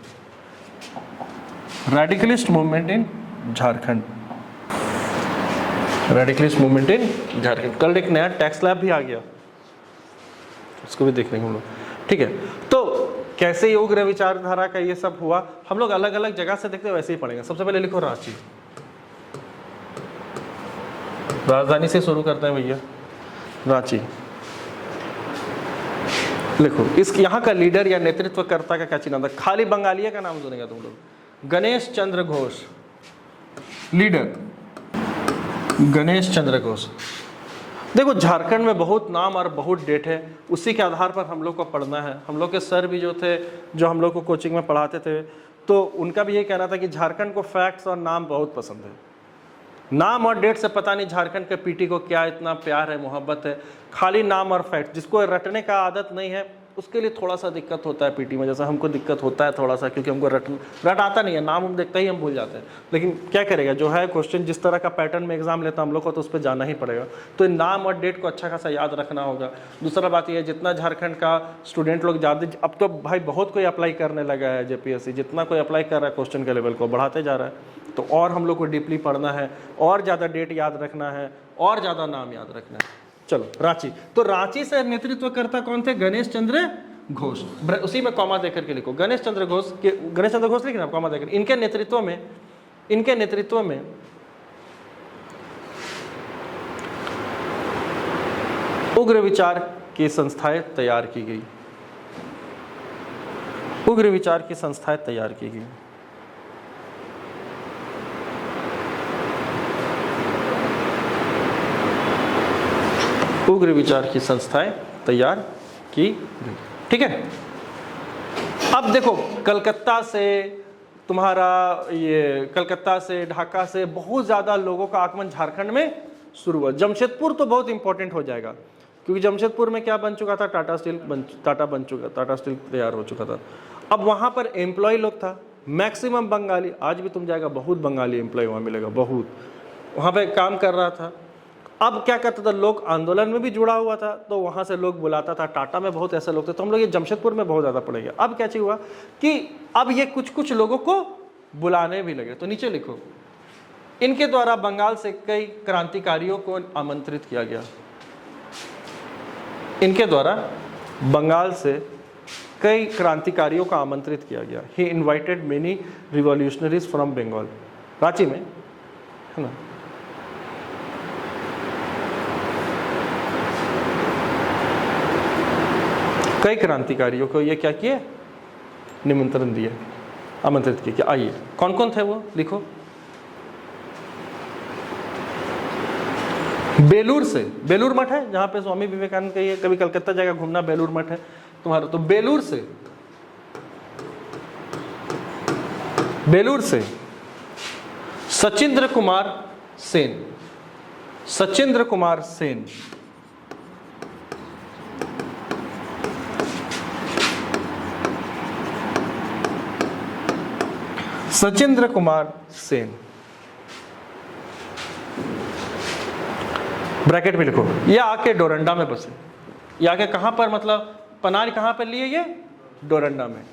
radicalist movement in Jharkhand, radicalist movement in Jharkhand. कल एक नया टैक्स लैब भी आ गया, उसको भी देख लेंगे हम लोग, ठीक है। तो कैसे ये उग्र विचारधारा का ये सब हुआ हम लोग अलग अलग जगह से देखते हैं, वैसे ही पढ़ेंगे। सबसे पहले लिखो रांची, राजधानी से शुरू करते हैं भैया, रांची लिखो। इस यहाँ का लीडर या नेतृत्वकर्ता का क्या चिन्ह था? खाली बंगालिया का नाम सुनेगा तुम लोग, गणेश चंद्र घोष, लीडर गणेश चंद्र घोष। देखो झारखंड में बहुत नाम और बहुत डेट है, उसी के आधार पर हम लोग को पढ़ना है। हम लोग के सर भी जो थे, जो हम लोग को कोचिंग में पढ़ाते थे, तो उनका भी ये कहना था कि झारखंड को फैक्ट्स और नाम बहुत पसंद है। नाम और डेट से पता नहीं झारखंड के पीटी को क्या इतना प्यार है, मोहब्बत है। खाली नाम और फैक्ट, जिसको रटने का आदत नहीं है उसके लिए थोड़ा सा दिक्कत होता है पीटी में, जैसा हमको दिक्कत होता है थोड़ा सा, क्योंकि हमको रट आता नहीं है, नाम हम देखते ही हम भूल जाते हैं। लेकिन क्या करेगा, जो है क्वेश्चन जिस तरह का पैटर्न में एग्जाम लेता हम लोग को, तो उस पर जाना ही पड़ेगा। तो नाम और डेट को अच्छा खासा याद रखना होगा। दूसरा बात यह है, जितना झारखंड का स्टूडेंट लोग ज़्यादा, अब तो भाई बहुत कोई अप्लाई करने लगा है JPSC, जितना कोई अप्लाई कर रहा है क्वेश्चन के लेवल को बढ़ाते जा रहा है, तो और हम लोग को डीपली पढ़ना है, और ज़्यादा डेट याद रखना है, और ज़्यादा नाम याद रखना है। चलो रांची, तो रांची से नेतृत्वकर्ता कौन थे? गणेश चंद्र घोष। उसी में कॉमा देकर के लिखो, गणेश चंद्र घोष के, गणेश चंद्र घोष लिखना कॉमा देकर। इनके नेतृत्व में उग्र विचार की संस्थाएं तैयार की गई, उग्र विचार की संस्थाएं तैयार की गई। उग्र विचार की संस्थाएं तैयार की गई, ठीक है। अब देखो कलकत्ता से तुम्हारा ये कलकत्ता से ढाका से बहुत ज़्यादा लोगों का आगमन झारखंड में शुरू हुआ। जमशेदपुर तो बहुत इंपॉर्टेंट हो जाएगा, क्योंकि जमशेदपुर में क्या बन चुका था? टाटा स्टील तैयार हो चुका था। अब वहाँ पर एम्प्लॉय लोग था, मैक्सिमम बंगाली, आज भी तुम जाएगा बहुत बंगाली एम्प्लॉय वहाँ मिलेगा, बहुत वहाँ पे काम कर रहा था। अब क्या करता था, लोग आंदोलन में भी जुड़ा हुआ था तो वहां से लोग बुलाता था, टाटा में बहुत ऐसे लोग थे, तो हम लोग ये जमशेदपुर में बहुत ज़्यादा पड़ेंगे। अब क्या चीज़ हुआ कि अब ये कुछ कुछ लोगों को बुलाने भी लगे। तो नीचे लिखो, इनके द्वारा बंगाल से कई क्रांतिकारियों को आमंत्रित किया गया। इनके द्वारा बंगाल से कई क्रांतिकारियों को आमंत्रित किया गया। He invited many revolutionaries from Bengal. Ranchi में है ना, कई क्रांतिकारियों को ये क्या किए, निमंत्रण दिए, आमंत्रित किए कि आइए। कौन कौन थे वो, लिखो। बेलूर से, बेलूर मठ है जहां पे स्वामी विवेकानंद का, ये कभी कलकत्ता जाएगा घूमना, बेलूर मठ है तुम्हारा, तो बेलूर से सचिंद्र कुमार सेन, सचिंद्र कुमार सेन, सचिंद्र कुमार सेन, ब्रैकेट में लिखो, ये आके डोरंडा में बसे। ये आके कहां पर, मतलब पनार कहां पर लिए, ये डोरंडा में।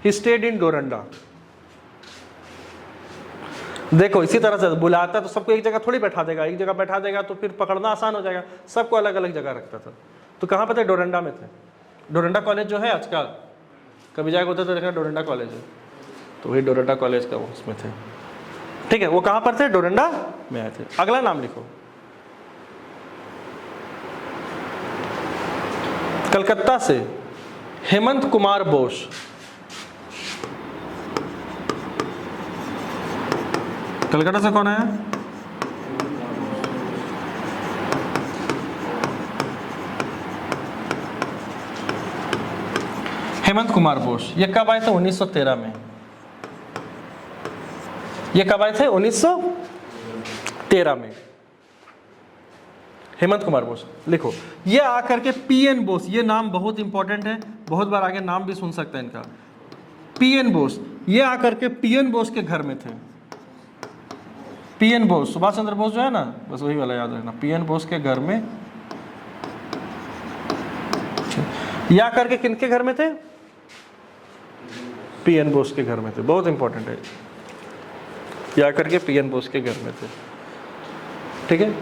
He stayed in Doranda. देखो इसी तरह से बुलाता तो सबको एक जगह थोड़ी बैठा देगा, एक जगह बैठा देगा तो फिर पकड़ना आसान हो जाएगा, सबको अलग अलग जगह रखता था। तो कहां पर थे, डोरंडा में थे। डोरंडा कॉलेज जो है आजकल, कभी जाएगा होता तो देखा डोरंडा कॉलेज है, तो वही डोरंडा कॉलेज का उसमें थे। ठीक है, वो कहां पर थे, डोरंडा में आए थे। अगला नाम लिखो, कलकत्ता से हेमंत कुमार बोस। कलकत्ता से कौन आया, हेमंत कुमार बोस। ये कब आए थे, 1913 में। ये कब आए थे, 1913 में। हेमंत कुमार बोस लिखो। ये आकर के पीएन बोस, ये नाम बहुत इंपॉर्टेंट है, बहुत बार आगे नाम भी सुन सकते हैं इनका। पीएन बोस, ये आकर के पीएन बोस के घर में थे। पीएन बोस, सुभाष चंद्र बोस जो है ना, बस वही वाला याद रखना, पीएन बोस के घर में। या करके किनके घर में थे, पीएन बोस के घर में थे, बहुत इंपॉर्टेंट है। या करके पीएन बोस के घर में थे। ठीक है,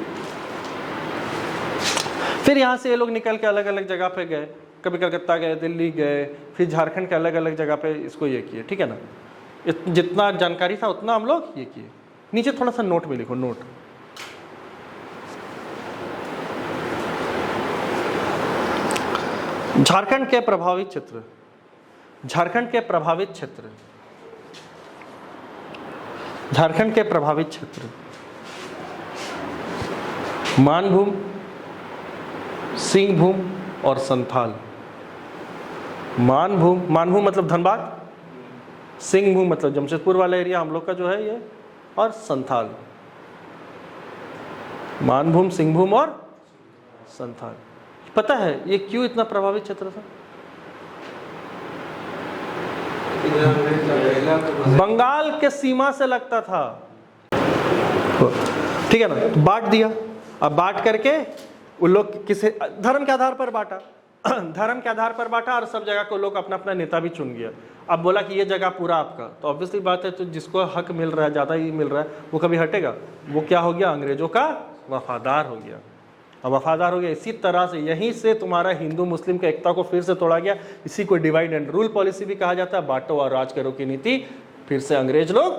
फिर यहाँ से ये लोग निकल के अलग अलग जगह पे गए, कभी कलकत्ता गए, दिल्ली गए, फिर झारखंड के अलग अलग जगह पे इसको ये किए। ठीक है ना, जितना जानकारी था उतना हम लोग ये किए। नीचे थोड़ा सा नोट में लिखो, नोट। झारखंड के प्रभावित क्षेत्र, झारखंड के प्रभावित क्षेत्र, झारखंड के प्रभावित क्षेत्र, मानभूम, सिंहभूम और संथाल। मानभूम, मानभूम मतलब धनबाद, सिंहभूम मतलब जमशेदपुर वाला एरिया हम लोग का जो है ये, और संथाल। मानभूम, सिंहभूम और संथाल। पता है ये क्यों इतना प्रभावित क्षेत्र था? बंगाल के सीमा से लगता था। ठीक है ना, तो बांट दिया। अब बांट करके उन लोग किसे धर्म के आधार पर बांटा, धर्म के आधार पर बांटा, और सब जगह को लोग अपना अपना नेता भी चुन गया। अब बोला कि ये जगह पूरा आपका, तो ऑब्वियसली बात है, तो जिसको हक मिल रहा है, ज़्यादा ही मिल रहा है, वो कभी हटेगा? वो क्या हो गया, अंग्रेजों का वफादार हो गया। अब वफादार हो गया, इसी तरह से यहीं से तुम्हारा हिंदू मुस्लिम की एकता को फिर से तोड़ा गया। इसी को डिवाइड एंड रूल पॉलिसी भी कहा जाता है, बांटो और राज करो की नीति फिर से अंग्रेज लोग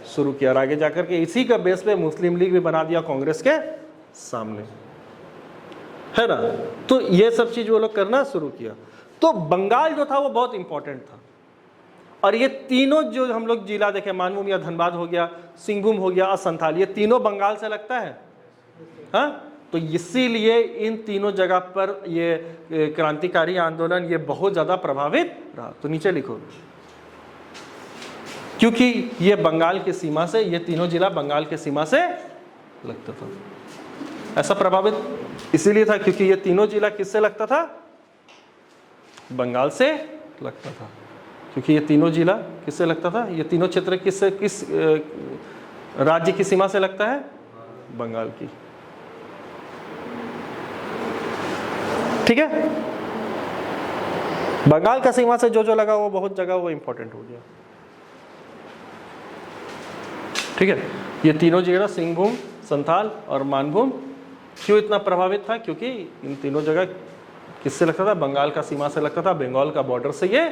शुरू किया। और आगे जाकर के इसी का बेस पे मुस्लिम लीग भी बना दिया कांग्रेस के सामने, है ना। तो ये सब चीज वो लोग करना शुरू किया। तो बंगाल जो था वो बहुत इंपॉर्टेंट था। और ये तीनों जो हम लोग जिला देखे, मानभूम या धनबाद हो गया, सिंहभूम हो गया और संथाल, ये तीनों बंगाल से लगता है, हाँ। तो इसीलिए इन तीनों जगह पर ये क्रांतिकारी आंदोलन ये बहुत ज्यादा प्रभावित रहा। तो नीचे लिखो, क्योंकि ये बंगाल की सीमा से, ये तीनों जिला बंगाल के सीमा से लगता था। ऐसा प्रभावित इसीलिए था क्योंकि ये तीनों जिला किससे लगता था, बंगाल से लगता था। क्योंकि ये तीनों जिला किससे लगता था, ये तीनों क्षेत्र किस राज्य की सीमा से लगता है, बंगाल की। ठीक है, बंगाल का सीमा से जो जो लगा वो बहुत जगह वो इंपॉर्टेंट हो गया। ठीक है, ये तीनों जगह सिंहभूम, संथाल और मानभूम क्यों इतना प्रभावित था? क्योंकि इन तीनों जगह किससे लगता था? बंगाल का सीमा से लगता था, बंगाल का बॉर्डर से ये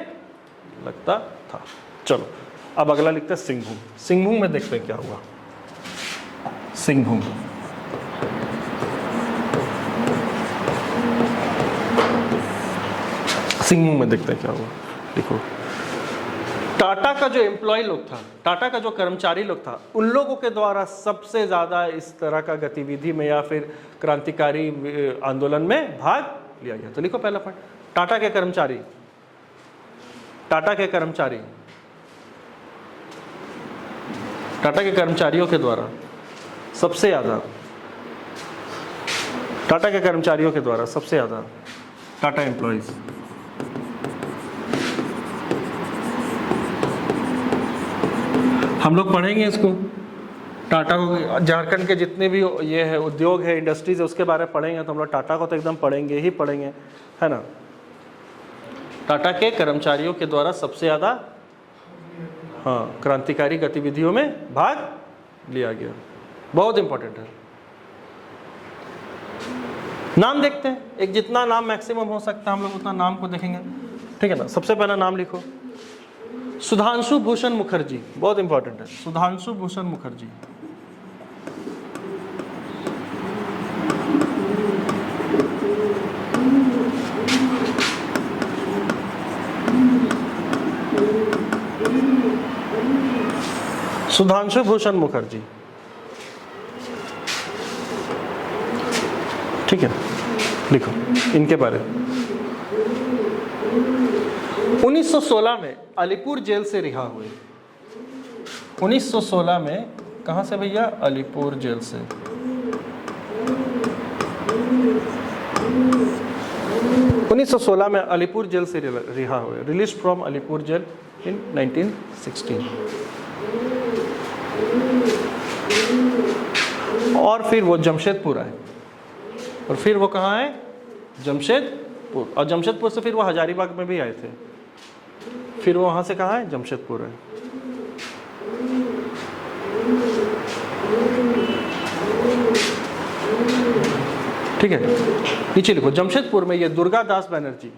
लगता था। चलो अब अगला लिखते हैं सिंहभूम। सिंहभूम में देखते हैं क्या हुआ। सिंहभूम, सिंहभूम में देखते हैं क्या हुआ। देखो, टाटा का जो एम्प्लॉय लोग था, टाटा का जो कर्मचारी लोग था, उन लोगों के द्वारा सबसे ज्यादा इस तरह का गतिविधि में या फिर क्रांतिकारी आंदोलन में भाग लिया गया। तो लिखो पहला पॉइंट, टाटा के कर्मचारी, टाटा के कर्मचारी, टाटा के कर्मचारियों के द्वारा सबसे ज्यादा, टाटा के कर्मचारियों के द्वारा सबसे ज्यादा, टाटा एम्प्लॉयज, हम लोग पढ़ेंगे इसको, टाटा को, झारखंड के जितने भी ये है उद्योग है, इंडस्ट्रीज है, उसके बारे में पढ़ेंगे। तो हम लोग टाटा को तो एकदम पढ़ेंगे ही पढ़ेंगे, है ना। टाटा के कर्मचारियों के द्वारा सबसे ज़्यादा हाँ क्रांतिकारी गतिविधियों में भाग लिया गया, बहुत इंपॉर्टेंट है। नाम देखते हैं, एक जितना नाम मैक्सिमम हो सकता है हम लोग उतना नाम को देखेंगे, ठीक है ना। सबसे पहला नाम लिखो, सुधांशु भूषण मुखर्जी, बहुत इंपॉर्टेंट है, सुधांशु भूषण मुखर्जी। सुधांशु भूषण मुखर्जी, ठीक है, लिखो इनके बारे में। 1916 में अलीपुर जेल से रिहा हुए। 1916 में कहां से भैया? अलीपुर जेल से। उन्नीस सौ 1916 में अलीपुर जेल से रिहा हुए, रिलीज फ्रॉम अलीपुर जेल इन 1916। और फिर वो जमशेदपुर आए, और फिर वो कहाँ आए? जमशेदपुर, और जमशेदपुर से फिर वो हजारीबाग में भी आए थे, फिर वो वहाँ से कहाँ है? जमशेदपुर है। ठीक है, नीचे लिखो, जमशेदपुर में ये दुर्गा दास बनर्जी,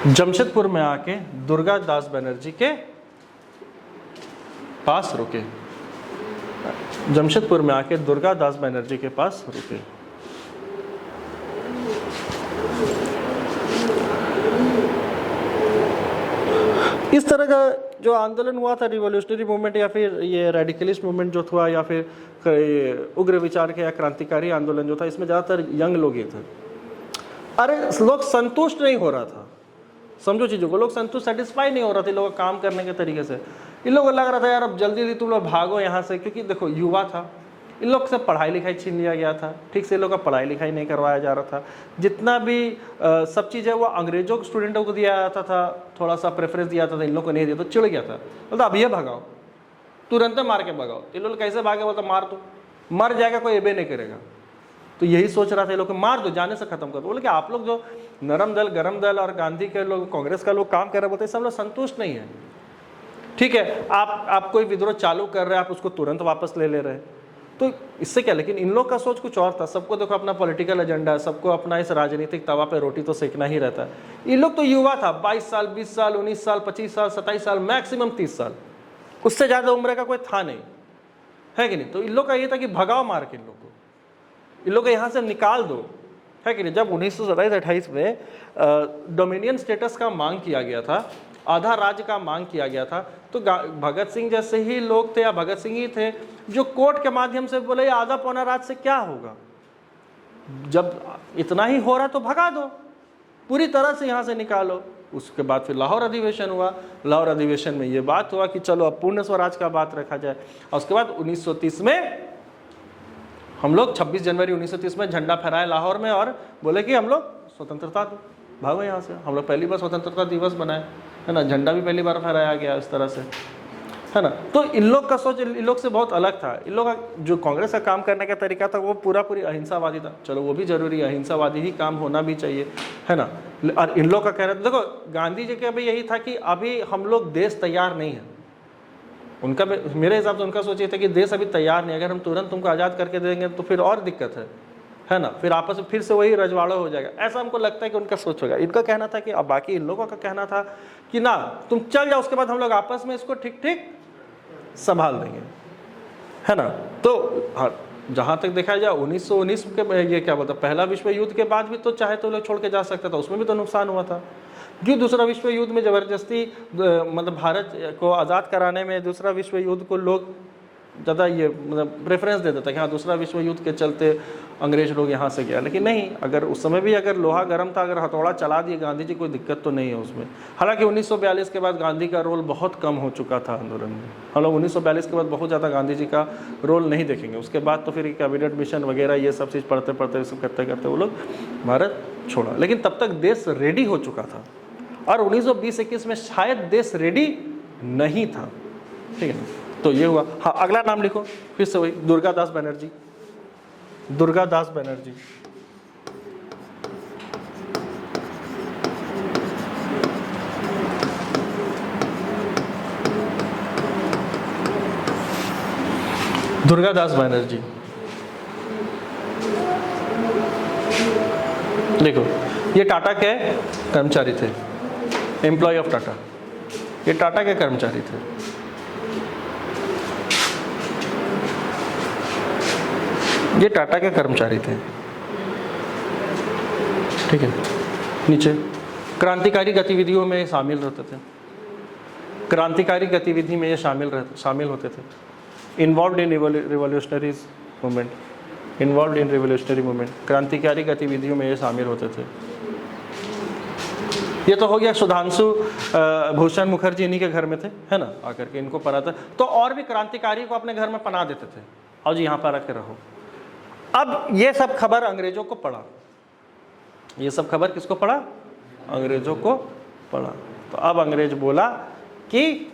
जमशेदपुर में आके दुर्गा दास बनर्जी के पास रुके, जमशेदपुर में आके दुर्गा दास बनर्जी के पास रुके। इस तरह का जो आंदोलन हुआ था, रिवॉल्यूशनरी मूवमेंट या फिर ये रेडिकलिस्ट मूवमेंट जो था, या फिर उग्र विचार के या क्रांतिकारी आंदोलन जो था, इसमें ज़्यादातर यंग लोग ही थे। अरे लोग संतुष्ट नहीं हो रहा था, समझो चीज़ों को, लोग संतुष्ट, सेटिस्फाई नहीं हो रहा था लोग काम करने के तरीके से। इन लोगों को लग रहा था यार अब जल्दी जल्दी तुम लोग भागो यहाँ से, क्योंकि देखो युवा था, इन लोग से पढ़ाई लिखाई छीन लिया गया था, ठीक से इन लोग का पढ़ाई लिखाई नहीं करवाया जा रहा था। जितना भी सब चीज़ है वो अंग्रेजों के स्टूडेंटों को दिया जाता था, थोड़ा सा प्रेफरेंस दिया जाता था, इन लोग को नहीं दिया तो चिढ़ गया था, बोलता अब ये भगाओ, तुरंत मार के भगाओ। इन लोग कैसे भागे? बोलता मार दो, मर जाएगा कोई एबे नहीं करेगा। तो यही सोच रहा था ये लोग, मार दो, जाने से खत्म कर दो। बोले कि आप लोग जो नरम दल, गरम दल और गांधी के लोग, कांग्रेस का लोग काम कर रहे बोलते सब लोग संतुष्ट नहीं है। ठीक है, आप कोई विद्रोह चालू कर रहे हैं, आप उसको तुरंत वापस ले रहे हैं, तो इससे क्या। लेकिन इन लोग का सोच कुछ और था, सबको देखो अपना पॉलिटिकल एजेंडा है, सबको अपना इस राजनीतिक तवा पे रोटी तो सेकना ही रहता है। इन लोग तो युवा था, 22 साल, 20 साल, 19 साल, 25 साल, 27 साल, मैक्सिमम 30 साल, उससे ज़्यादा उम्र का कोई था नहीं, है कि नहीं। तो इन लोग का ये था कि भगाओ मार के इन लोग को, इन लोग को यहाँ से निकाल दो, है कि नहीं। जब 1927-28 में डोमिनियन स्टेटस का मांग किया गया था, आधा राज्य का मांग किया गया था, तो भगत सिंह जैसे ही लोग थे, या भगत सिंह ही थे जो कोर्ट के माध्यम से बोले आधा पौना राज्य से क्या होगा, जब इतना ही हो रहा तो भगा दो, पूरी तरह से यहाँ से निकालो। उसके बाद फिर लाहौर अधिवेशन हुआ, लाहौर अधिवेशन में ये बात हुआ कि चलो अब पूर्ण स्वराज का बात रखा जाए। और उसके बाद 1930 में हम लोग 26 जनवरी 1930 में झंडा फहराए लाहौर में, और बोले कि हम लोग स्वतंत्रता दो, भागो यहाँ से। हम लोग पहली बार स्वतंत्रता दिवस बनाए, है ना, झंडा भी पहली बार फहराया गया इस तरह से, है ना। तो इन लोग का सोच इन लोग से बहुत अलग था। इन लोग का जो कांग्रेस का काम करने का तरीका था वो पूरी अहिंसावादी था। चलो वो भी जरूरी है, अहिंसावादी ही काम होना भी चाहिए, है ना। और इन लोग का कहना, देखो गांधी जी का भी यही था कि अभी हम लोग देश तैयार नहीं है। उनका मेरे हिसाब से उनका सोच ये था कि देश अभी तैयार नहीं, अगर हम तुरंत तुमको आज़ाद करके देंगे तो फिर और दिक्कत है ना, फिर आपस में फिर से वही रजवाड़ा हो जाएगा। ऐसा हमको लगता है कि उनका सोच होगा। इनका कहना था कि अब बाकी इन लोगों का कहना था कि ना तुम चल जाओ, उसके बाद हम लोग आपस में इसको ठीक ठीक संभाल देंगे, है ना। तो हाँ, जहाँ तक देखा जाए 1919 के ये क्या बोलता, पहला विश्व युद्ध के बाद भी तो चाहे तो लोग छोड़ के जा सकता था, उसमें भी तो नुकसान हुआ था। क्यों दूसरा विश्व युद्ध में ज़बरदस्ती मतलब भारत को आज़ाद कराने में दूसरा विश्व युद्ध को लोग ज़्यादा ये मतलब प्रेफरेंस देते थे कि हाँ दूसरा विश्व युद्ध के चलते अंग्रेज लोग यहाँ से गया। लेकिन नहीं, अगर उस समय भी अगर लोहा गर्म था, अगर हथौड़ा चला दिए गांधी जी, कोई दिक्कत तो नहीं है उसमें। हालांकि 1942 के बाद गांधी का रोल बहुत कम हो चुका था आंदोलन में। हम लोग 1942 के बाद बहुत ज़्यादा गांधी जी का रोल नहीं देखेंगे। उसके बाद तो फिर कैबिनेट मिशन वगैरह ये सब चीज़ पढ़ते पढ़ते सब करते करते वो लोग भारत छोड़ा। लेकिन तब तक देश रेडी हो चुका था, और 1920-21 में शायद देश रेडी नहीं था, ठीक है। तो ये हुआ। हाँ, अगला नाम लिखो फिर से वही, दुर्गादास बनर्जी। दुर्गादास बनर्जी, दुर्गादास बनर्जी देखो, ये टाटा के कर्मचारी थे, एम्प्लॉय ऑफ टाटा। ये टाटा के कर्मचारी थे। ये टाटा के कर्मचारी थे, ठीक है। नीचे क्रांतिकारी गतिविधियों में शामिल रहते थे, क्रांतिकारी गतिविधि में ये शामिल होते थे। Involve in revolutionary movement, involve in revolutionary movement, क्रांतिकारी गतिविधियों में ये शामिल होते थे। ये तो हो गया सुधांशु भूषण मुखर्जी, इन्हीं के घर में थे, है ना, आकर के इनको पढ़ा था। तो और भी क्रांतिकारी को अपने घर में पना देते थे, और जी यहाँ पर आके रहो। अब ये सब खबर अंग्रेजों को पड़ा, ये सब खबर किसको पड़ा? अंग्रेजों को पड़ा। तो अब अंग्रेज बोला कि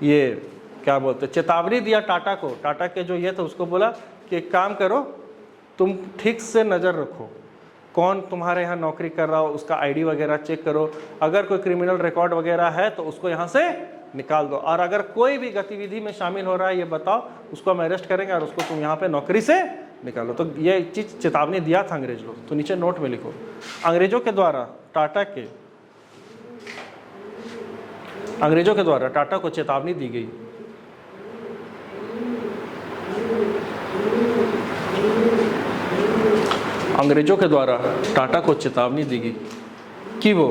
ये क्या बोलते, चेतावनी दिया टाटा को। टाटा के जो ये था उसको बोला कि एक काम करो, तुम ठीक से नज़र रखो कौन तुम्हारे यहाँ नौकरी कर रहा हो, उसका आईडी वगैरह चेक करो। अगर कोई क्रिमिनल रिकॉर्ड वगैरह है तो उसको यहाँ से निकाल दो, और अगर कोई भी गतिविधि में शामिल हो रहा है ये बताओ, उसको हम अरेस्ट करेंगे और उसको तुम यहाँ पे नौकरी से निकालो। तो ये चीज़ चेतावनी दिया था अंग्रेज लोग। तो नीचे नोट में लिखो, अंग्रेजों के द्वारा टाटा को चेतावनी दी गई। अंग्रेजों के द्वारा टाटा को चेतावनी दी गई कि वो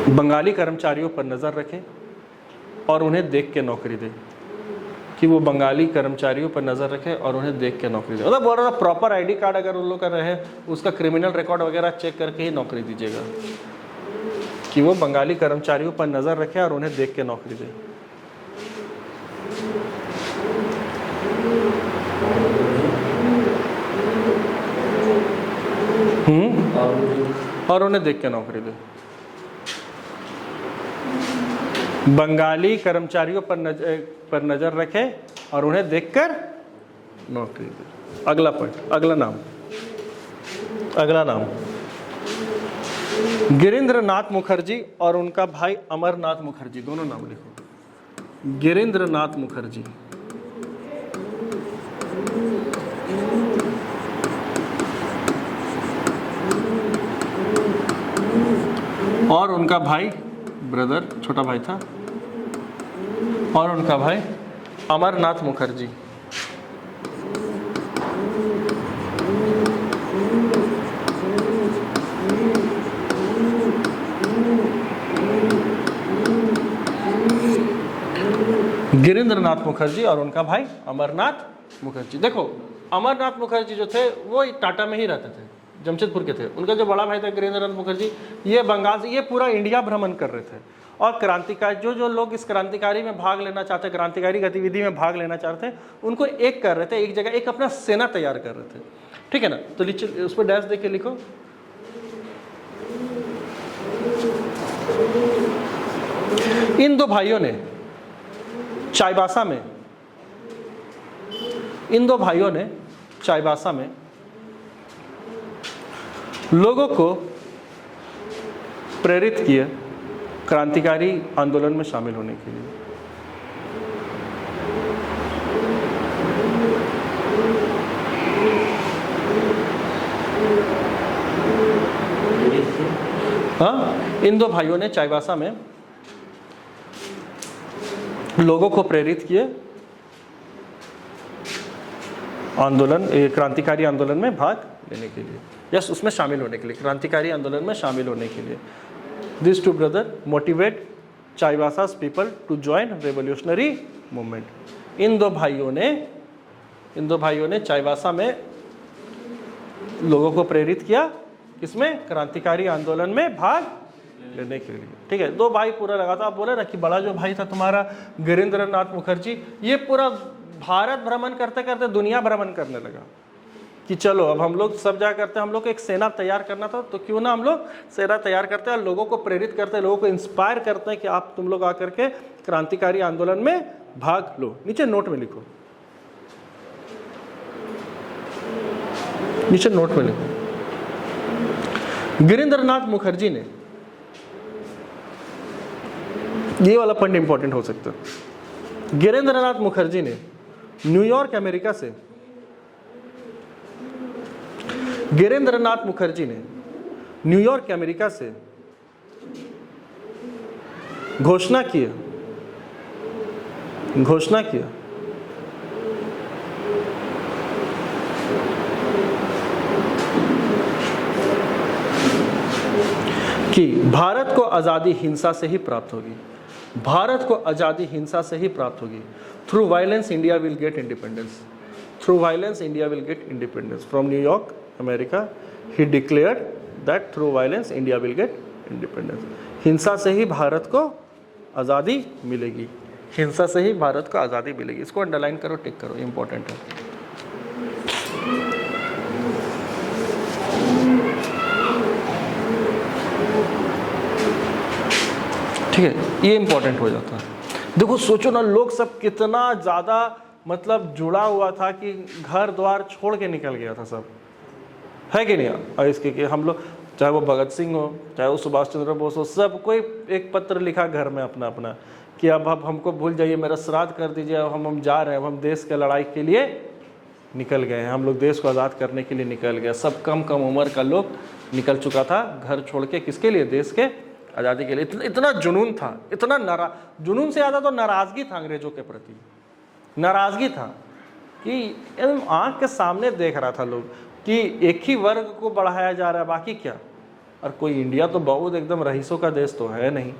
बंगाली कर्मचारियों पर नज़र रखे और उन्हें देख के नौकरी दे, कि वो बंगाली कर्मचारियों पर नज़र रखे और उन्हें देख के नौकरी दे। मतलब बोल रहा था प्रॉपर आईडी कार्ड अगर उन लोग का रहे, उसका क्रिमिनल रिकॉर्ड वगैरह चेक करके ही नौकरी दीजिएगा, कि वो बंगाली कर्मचारियों पर नज़र रखे और उन्हें देख के नौकरी दे। और उन्हें देख के नौकरी दे। बंगाली कर्मचारियों पर नजर रखे और उन्हें देखकर नौकरी दे। अगला पॉइंट, अगला नाम गिरीन्द्र नाथ मुखर्जी और उनका भाई अमरनाथ मुखर्जी, दोनों नाम लिखो। गिरीन्द्र नाथ मुखर्जी और उनका भाई, ब्रदर, छोटा भाई था, और उनका भाई अमरनाथ मुखर्जी। गिरीन्द्र नाथ मुखर्जी और उनका भाई अमरनाथ मुखर्जी। देखो अमरनाथ मुखर्जी जो थे वो टाटा में ही रहते थे, जमशेदपुर के थे। उनका जो बड़ा भाई था गिरीन्द्र नाथ मुखर्जी, ये बंगाल से, ये पूरा इंडिया भ्रमण कर रहे थे। और क्रांतिकारी जो लोग इस क्रांतिकारी में भाग लेना चाहते, क्रांतिकारी गतिविधि में भाग लेना चाहते थे, उनको एक कर रहे थे, एक जगह एक अपना सेना तैयार कर रहे थे, ठीक है ना। तो उस पर डैश देके लिखो, इन दो भाइयों ने चाईबासा में लोगों को प्रेरित किए क्रांतिकारी आंदोलन में शामिल होने के लिए। हाँ, इन दो भाइयों ने चाईबासा में लोगों को प्रेरित किए क्रांतिकारी आंदोलन में भाग लेने के लिए, यस, उसमें शामिल होने के लिए, क्रांतिकारी आंदोलन में शामिल होने के लिए। This two brother motivate Chaibasa's people to join revolutionary movement. इन दो भाइयों ने चाईबासा में लोगों को प्रेरित किया, किसमें? क्रांतिकारी आंदोलन में भाग लेने के लिए। ठीक है, दो भाई पूरा लगा था। आप बोले ना कि बड़ा जो भाई था तुम्हारा गिरीन्द्र नाथ मुखर्जी, ये पूरा भारत भ्रमण करते करते दुनिया भ्रमण करने लगा कि चलो अब हम लोग सब जगह करते हैं, हम लोग को एक सेना तैयार करना था, तो क्यों ना हम लोग सेना तैयार करते हैं, लोगों को प्रेरित करते हैं, लोगों को इंस्पायर करते हैं कि आप तुम लोग आकर के क्रांतिकारी आंदोलन में भाग लो। नीचे नोट में लिखो, नीचे नोट में लिखो, गिरीन्द्र नाथ मुखर्जी ने, ये वाला पॉइंट इंपॉर्टेंट हो सकता है। गिरीन्द्र नाथ मुखर्जी ने न्यूयॉर्क अमेरिका से, गिरीन्द्र नाथ मुखर्जी ने न्यूयॉर्क अमेरिका से घोषणा किया कि भारत को आज़ादी हिंसा से ही प्राप्त होगी, भारत को आज़ादी हिंसा से ही प्राप्त होगी। Through violence India will get independence, through violence India will get independence. From New York America he declared that through violence India will get independence. हिंसा से ही भारत को आज़ादी मिलेगी, हिंसा से ही भारत को आज़ादी मिलेगी। इसको अंडरलाइन करो, टिक करो, इंपॉर्टेंट है। ठीक है, ये इंपॉर्टेंट हो जाता है। देखो सोचो ना, लोग सब कितना ज़्यादा मतलब जुड़ा हुआ था कि घर द्वार छोड़ के निकल गया था सब, है कि नहीं? और इसके कि हम लोग, चाहे वो भगत सिंह हो, चाहे वो सुभाष चंद्र बोस हो, सब कोई एक पत्र लिखा घर में अपना अपना कि अब हमको भूल जाइए, मेरा श्राद्ध कर दीजिए, अब हम जा रहे हैं, अब हम देश के लड़ाई के लिए निकल गए हैं, हम लोग देश को आज़ाद करने के लिए निकल गए। सब कम उम्र का लोग निकल चुका था घर छोड़ के, किसके लिए? देश के आज़ादी के लिए। इतना जुनून था, इतना जुनून से ज़्यादा तो नाराज़गी था अंग्रेज़ों के प्रति, नाराज़गी था कि आँख के सामने देख रहा था लोग कि एक ही वर्ग को बढ़ाया जा रहा है, बाकी क्या। और कोई इंडिया तो बहुत एकदम रईसों का देश तो है नहीं,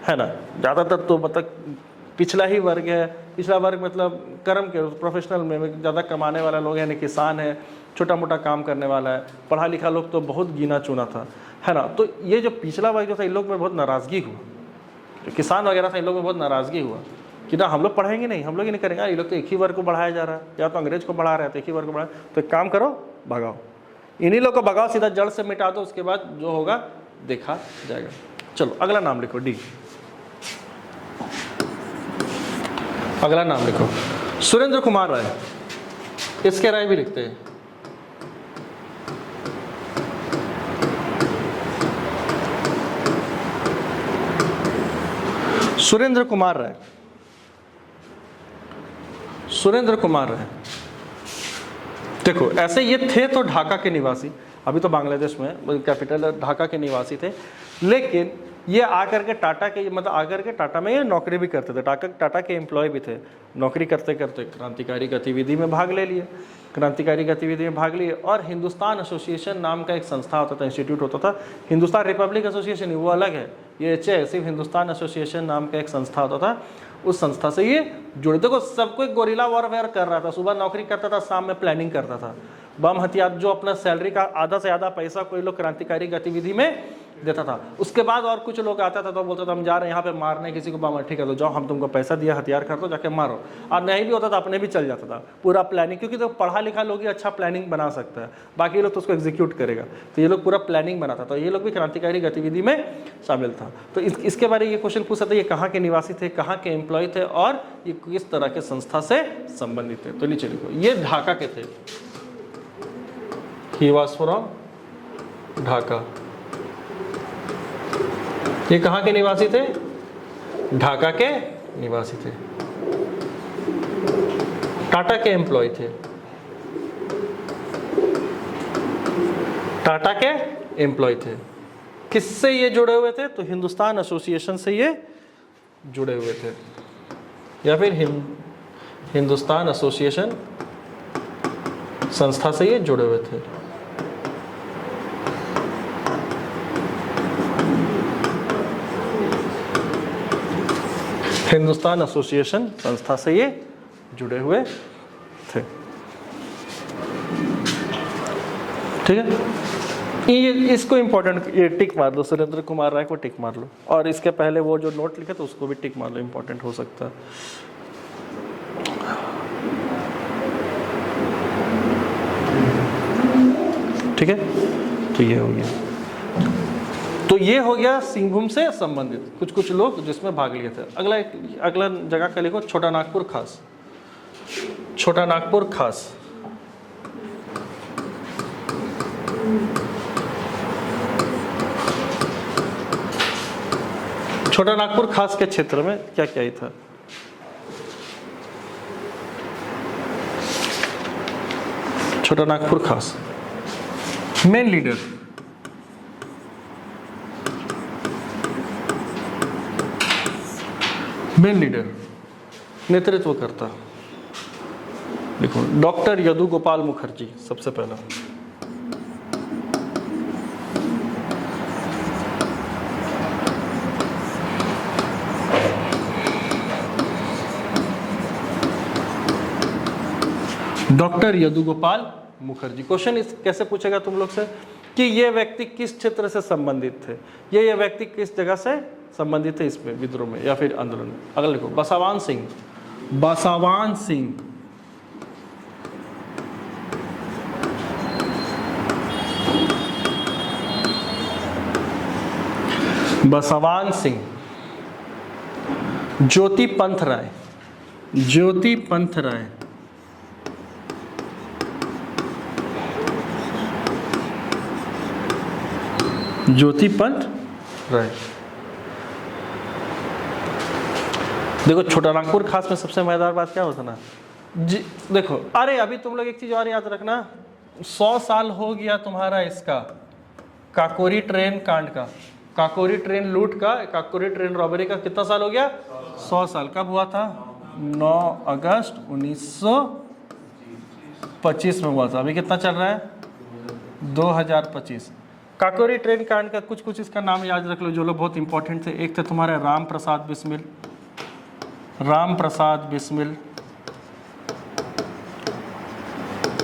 है ना? ज़्यादातर तो मतलब पिछला ही वर्ग है, पिछला वर्ग मतलब कर्म के प्रोफेशनल में ज़्यादा कमाने वाला लोग हैं, किसान है, छोटा मोटा काम करने वाला है, पढ़ा लिखा लोग तो बहुत गिना चुना था, है ना? तो ये जो पिछला वर्ग जो था, इन लोग में बहुत नाराज़गी हुआ, जो किसान वगैरह था इन लोग में बहुत नाराज़गी हुआ कि ना हम लोग पढ़ेंगे नहीं, हम लोग ही नहीं करेंगे, ये लोग तो एक ही वर्ग को बढ़ाया जा रहा है, या तो अंग्रेज को बढ़ा रहे हैं तो एक ही वर्ग को बढ़ाया। तो एक काम करो, भगाओ इन्हीं लोग को, भगाओ, सीधा जड़ से मिटा दो, उसके बाद जो होगा देखा जाएगा। चलो अगला नाम लिखो, डी। अगला नाम लिखो सुरेंद्र कुमार राय। इसके राय भी लिखते हैं। सुरेंद्र कुमार राय, सुरेंद्र कुमार राय, देखो ऐसे ये थे तो ढाका के निवासी, अभी तो बांग्लादेश में कैपिटल ढाका के निवासी थे, लेकिन ये आकर के टाटा के, मतलब आकर के टाटा में ये नौकरी भी करते थे, टाटा के एम्प्लॉय भी थे। नौकरी करते करते क्रांतिकारी गतिविधि में भाग ले लिए, क्रांतिकारी गतिविधि में भाग लिए, और हिंदुस्तान एसोसिएशन नाम का एक संस्था होता था, इंस्टीट्यूट होता था। हिंदुस्तान रिपब्लिक एसोसिएशन वो अलग है, ये सिर्फ हिंदुस्तान एसोसिएशन नाम का एक संस्था होता था, उस संस्था से ये जुड़े। देखो सब कोई गोरिल्ला वॉरफेयर कर रहा था, सुबह नौकरी करता था, शाम में प्लानिंग करता था, बम हथियार, जो अपना सैलरी का आधा से ज़्यादा पैसा कोई लोग क्रांतिकारी गतिविधि में देता था। उसके बाद और कुछ लोग आता था तो बोलता था हम जा रहे हैं यहाँ पे मारने किसी को, बामर ठीक है तो जाओ, हम तुमको पैसा दिया, हथियार खरीदो, जाके मारो। और नहीं भी होता था अपने भी चल जाता था। पूरा प्लानिंग, क्योंकि तो पढ़ा लिखा लोग ही अच्छा प्लानिंग बना सकता है, बाकी लोग तो उसको एग्जीक्यूट करेगा। तो ये लोग पूरा प्लानिंग बनाता था, ये लोग भी क्रांतिकारी गतिविधि में शामिल था। तो इसके बारे में ये क्वेश्चन पूछ सकते ये कहाँ के निवासी थे, कहाँ के एम्प्लॉय थे और ये किस तरह के संस्था से संबंधित थे। तो नीचे लिखो, ये ढाका के थे। He was from Dhaka. ये कहाँ के निवासी थे? ढाका के निवासी थे। टाटा के एम्प्लॉय थे, टाटा के एम्प्लॉय थे। किससे ये जुड़े हुए थे? तो हिंदुस्तान एसोसिएशन से ये जुड़े हुए थे, या फिर हिंदुस्तान एसोसिएशन संस्था से ये जुड़े हुए थे। हिंदुस्तान एसोसिएशन संस्था से ये जुड़े हुए थे। ठीक है, ये इसको इंपॉर्टेंट ये टिक मार लो, सुरेंद्र कुमार राय को टिक मार लो, और इसके पहले वो जो नोट लिखे तो उसको भी टिक मार लो, इंपॉर्टेंट हो सकता है। ठीक है, तो ये हो गया। तो ये हो गया सिंहभूम से संबंधित कुछ लोग जिसमें भाग लिए थे। अगला जगह का लिखो, छोटा नागपुर खास। छोटा नागपुर खास, छोटा नागपुर खास के क्षेत्र में क्या क्या ही था? छोटा नागपुर खास मेन लीडर, मेन लीडर नेतृत्व करता, देखो डॉक्टर यदु गोपाल मुखर्जी सबसे पहला। डॉक्टर यदु गोपाल मुखर्जी। क्वेश्चन कैसे पूछेगा तुम लोग से कि ये व्यक्ति किस क्षेत्र से संबंधित थे, ये व्यक्ति किस जगह से संबंधित थे इसमें, विद्रोह में या फिर आंदोलन में। अगला लिखो, बसवान सिंह। बसवान सिंह, बसवान सिंह। ज्योति पंथ राय, ज्योति पंथ राय। ज्योति पंथ राय। देखो छोटा नागपुर खास में सबसे मजेदार बात क्या होता ना जी, देखो अरे अभी तुम लोग एक चीज और याद रखना, 100 साल हो गया तुम्हारा इसका काकोरी ट्रेन कांड का, काकोरी ट्रेन लूट का, काकोरी ट्रेन रॉबरी का कितना साल हो गया? 100 साल। कब हुआ था? 9 अगस्त 1925 में हुआ था। अभी कितना चल रहा है? 2025। काकोरी ट्रेन कांड का कुछ इसका नाम याद रख लो जो लोग बहुत इंपॉर्टेंट थे। एक थे तुम्हारे राम प्रसाद बिस्मिल, राम प्रसाद बिस्मिल,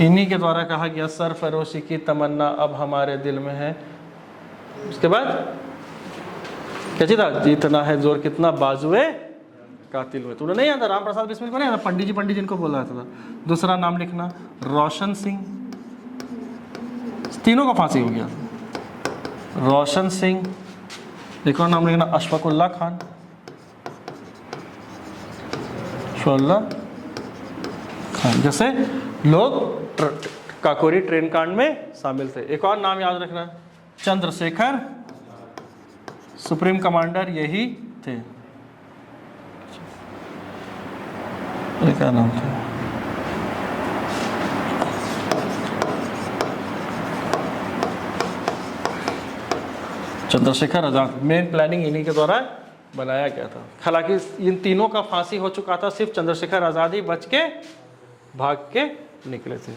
इन्हीं के द्वारा कहा गया सरफरोशी की तमन्ना अब हमारे दिल में है। उसके बाद क्या चीज था? जीतना है जोर कितना बाजुए कातिल हुए। तुम्हें नहीं आता? राम प्रसाद बिस्मिल को नहीं आता? पंडित जी जिनको बोला था। दूसरा नाम लिखना रोशन सिंह, तीनों का फांसी हो गया। रोशन सिंह, एक और नाम लिखना अशफाकुल्ला खान, खान जैसे लोग काकोरी ट्रेन कांड में शामिल थे। एक और नाम याद रखना चंद्रशेखर, सुप्रीम कमांडर यही थे। क्या नाम था? चंद्रशेखर आजाद। मेन प्लानिंग इन्हीं के द्वारा बनाया गया था। हालांकि इन तीनों का फांसी हो चुका था, सिर्फ चंद्रशेखर आजाद ही बच के भाग के निकले थे।